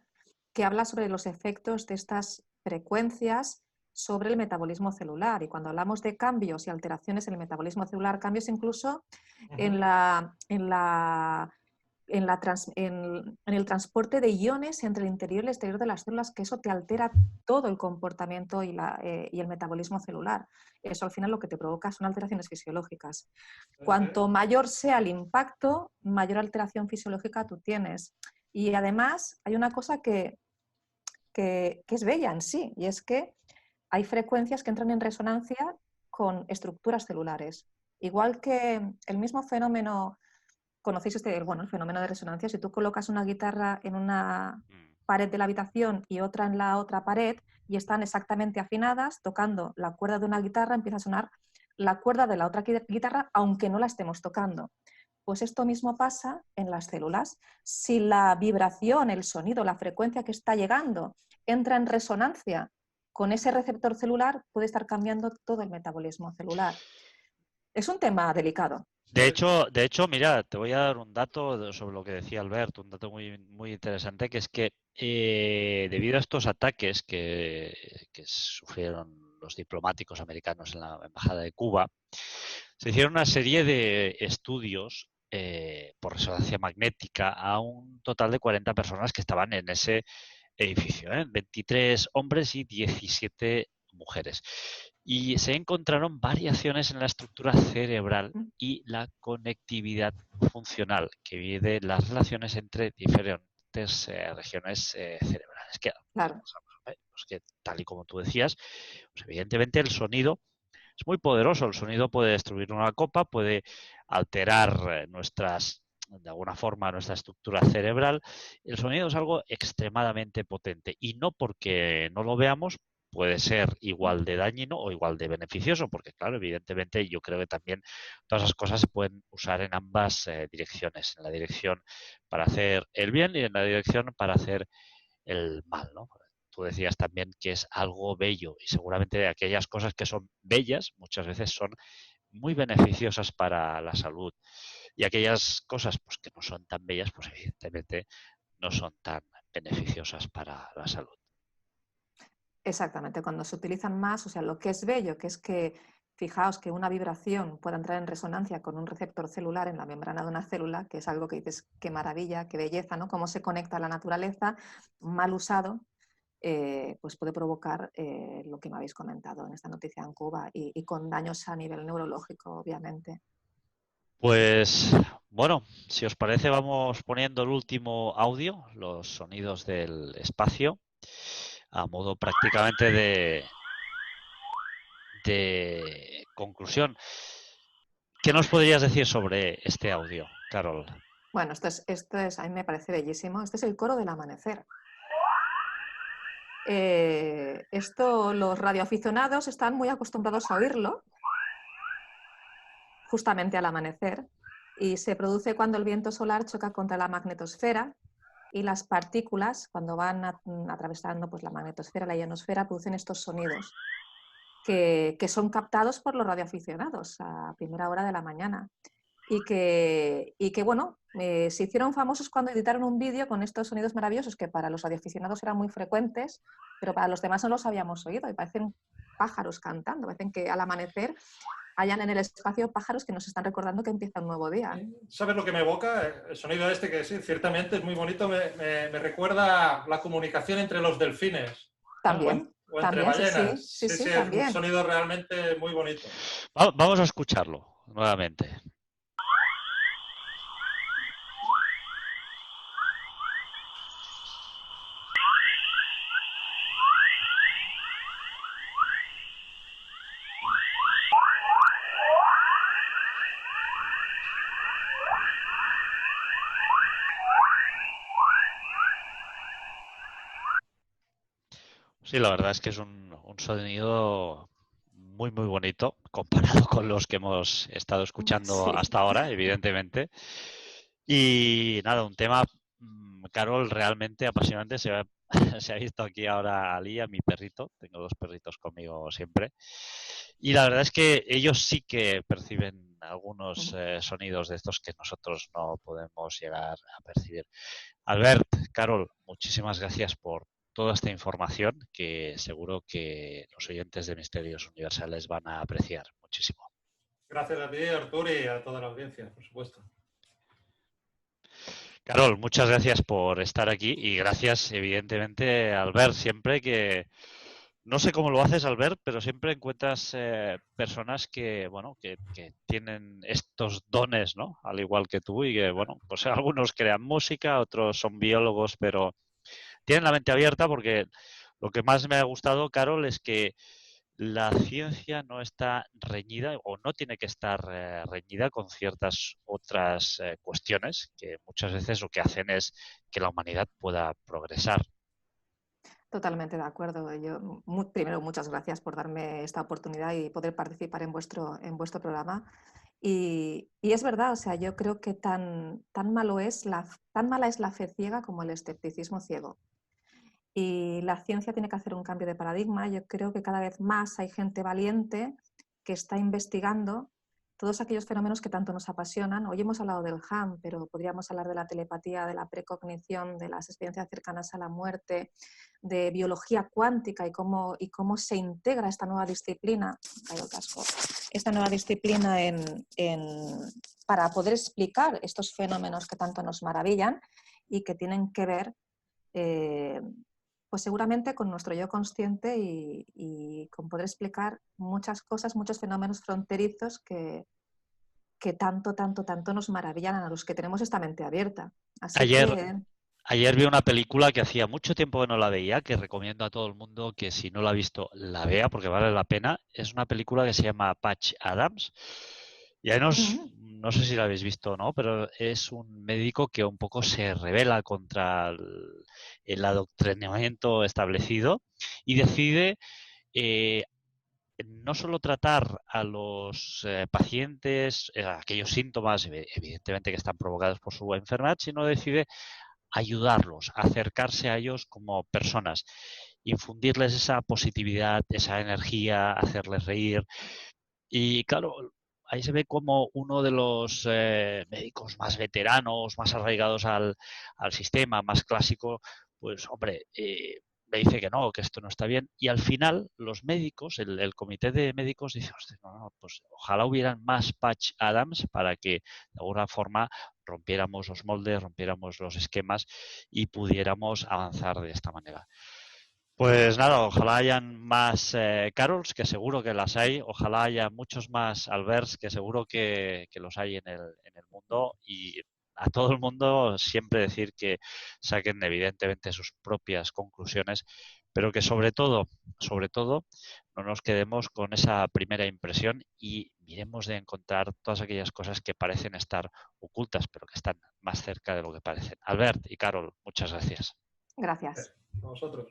que habla sobre los efectos de estas frecuencias sobre el metabolismo celular. Y cuando hablamos de cambios y alteraciones en el metabolismo celular, cambios incluso en el transporte de iones entre el interior y el exterior de las células, que eso te altera todo el comportamiento y el metabolismo celular. Eso al final lo que te provoca son alteraciones fisiológicas. Cuanto mayor sea el impacto, mayor alteración fisiológica tú tienes. Y además hay una cosa que es bella en sí, y es que hay frecuencias que entran en resonancia con estructuras celulares. Igual que el mismo fenómeno, conocéis el fenómeno de resonancia. Si tú colocas una guitarra en una pared de la habitación y otra en la otra pared y están exactamente afinadas, tocando la cuerda de una guitarra empieza a sonar la cuerda de la otra guitarra aunque no la estemos tocando. Pues esto mismo pasa en las células. Si la vibración, el sonido, la frecuencia que está llegando entra en resonancia con ese receptor celular, puede estar cambiando todo el metabolismo celular. Es un tema delicado. De hecho, mira, te voy a dar un dato sobre lo que decía Albert, un dato muy, muy interesante, que es que debido a estos ataques que sufrieron los diplomáticos americanos en la Embajada de Cuba, se hicieron una serie de estudios por resonancia magnética a un total de 40 personas que estaban en ese edificio, 23 hombres y 17 mujeres. Y se encontraron variaciones en la estructura cerebral y la conectividad funcional que mide las relaciones entre diferentes regiones cerebrales. Claro. Pues que, tal y como tú decías, pues evidentemente el sonido es muy poderoso. El sonido puede destruir una copa, puede alterar de alguna forma, nuestra estructura cerebral. El sonido es algo extremadamente potente y no porque no lo veamos puede ser igual de dañino o igual de beneficioso, porque claro, evidentemente yo creo que también todas esas cosas se pueden usar en ambas direcciones, en la dirección para hacer el bien y en la dirección para hacer el mal, ¿no? Tú decías también que es algo bello y seguramente aquellas cosas que son bellas muchas veces son muy beneficiosas para la salud y aquellas cosas pues que no son tan bellas pues evidentemente no son tan beneficiosas para la salud. Exactamente, cuando se utilizan más, o sea, lo que es bello, que es que, fijaos que una vibración pueda entrar en resonancia con un receptor celular en la membrana de una célula, que es algo que dices, qué maravilla, qué belleza, ¿no? Cómo se conecta a la naturaleza, mal usado, pues puede provocar lo que me habéis comentado en esta noticia en Cuba y con daños a nivel neurológico, obviamente. Pues bueno, si os parece vamos poniendo el último audio, los sonidos del espacio, a modo prácticamente de conclusión. ¿Qué nos podrías decir sobre este audio, Carol? Bueno, esto es, a mí me parece bellísimo. Este es el coro del amanecer. Esto los radioaficionados están muy acostumbrados a oírlo, justamente al amanecer, y se produce cuando el viento solar choca contra la magnetosfera y las partículas, cuando van atravesando pues, la magnetosfera, la ionosfera, producen estos sonidos que son captados por los radioaficionados a primera hora de la mañana. Y que bueno, se hicieron famosos cuando editaron un vídeo con estos sonidos maravillosos que para los radioaficionados eran muy frecuentes, pero para los demás no los habíamos oído y parecen pájaros cantando, parecen que al amanecer hayan en el espacio pájaros que nos están recordando que empieza un nuevo día. ¿Sabes lo que me evoca? El sonido este, que sí, ciertamente es muy bonito, me recuerda la comunicación entre los delfines. También. O entre También, ballenas. sí, Es también. un sonido realmente muy bonito. Vamos a escucharlo nuevamente. Sí, la verdad es que es un sonido muy, muy bonito comparado con los que hemos estado escuchando Sí. hasta ahora, evidentemente. Y nada, un tema, Carol, realmente apasionante. Se ha visto aquí ahora a Lía, mi perrito. Tengo 2 perritos conmigo siempre. Y la verdad es que ellos sí que perciben algunos sonidos de estos que nosotros no podemos llegar a percibir. Albert, Carol, muchísimas gracias por toda esta información que seguro que los oyentes de Misterios Universales van a apreciar muchísimo. Gracias a ti, Artur, y a toda la audiencia, por supuesto. Carol, muchas gracias por estar aquí y gracias, evidentemente, Albert, siempre que... No sé cómo lo haces, Albert, pero siempre encuentras personas que, bueno, que tienen estos dones, ¿no? Al igual que tú y que, bueno, pues algunos crean música, otros son biólogos, pero tienen la mente abierta porque lo que más me ha gustado, Carol, es que la ciencia no está reñida o no tiene que estar reñida con ciertas otras cuestiones que muchas veces lo que hacen es que la humanidad pueda progresar. Totalmente de acuerdo. Yo, primero, muchas gracias por darme esta oportunidad y poder participar en vuestro programa. Y es verdad, o sea, yo creo que tan mala es la fe ciega como el escepticismo ciego. Y la ciencia tiene que hacer un cambio de paradigma. Yo creo que cada vez más hay gente valiente que está investigando, todos aquellos fenómenos que tanto nos apasionan. Hoy hemos hablado del HAM, pero podríamos hablar de la telepatía, de la precognición, de las experiencias cercanas a la muerte, de biología cuántica y cómo se integra esta nueva disciplina, esta nueva disciplina para poder explicar estos fenómenos que tanto nos maravillan y que tienen que ver pues seguramente con nuestro yo consciente y con poder explicar muchas cosas, muchos fenómenos fronterizos que tanto nos maravillan a los que tenemos esta mente abierta. Así Ayer vi una película que hacía mucho tiempo que no la veía, que recomiendo a todo el mundo que si no la ha visto la vea porque vale la pena. Es una película que se llama Patch Adams. Y ahí no sé si la habéis visto o no, pero es un médico que un poco se rebela contra el adoctrinamiento establecido y decide no solo tratar a los pacientes, aquellos síntomas evidentemente que están provocados por su enfermedad, sino decide ayudarlos, acercarse a ellos como personas, infundirles esa positividad, esa energía, hacerles reír. Y claro, ahí se ve como uno de los médicos más veteranos, más arraigados al sistema, más clásico, pues hombre, me dice que no, que esto no está bien. Y al final los médicos, el comité de médicos dice, no, pues ojalá hubieran más Patch Adams para que de alguna forma rompiéramos los moldes, rompiéramos los esquemas y pudiéramos avanzar de esta manera. Pues nada, ojalá hayan más Carols, que seguro que las hay. Ojalá haya muchos más Alberts, que seguro que los hay en el mundo. Y a todo el mundo siempre decir que saquen evidentemente sus propias conclusiones, pero que sobre todo, no nos quedemos con esa primera impresión y miremos de encontrar todas aquellas cosas que parecen estar ocultas, pero que están más cerca de lo que parecen. Albert y Carol, muchas gracias. Gracias. A vosotros.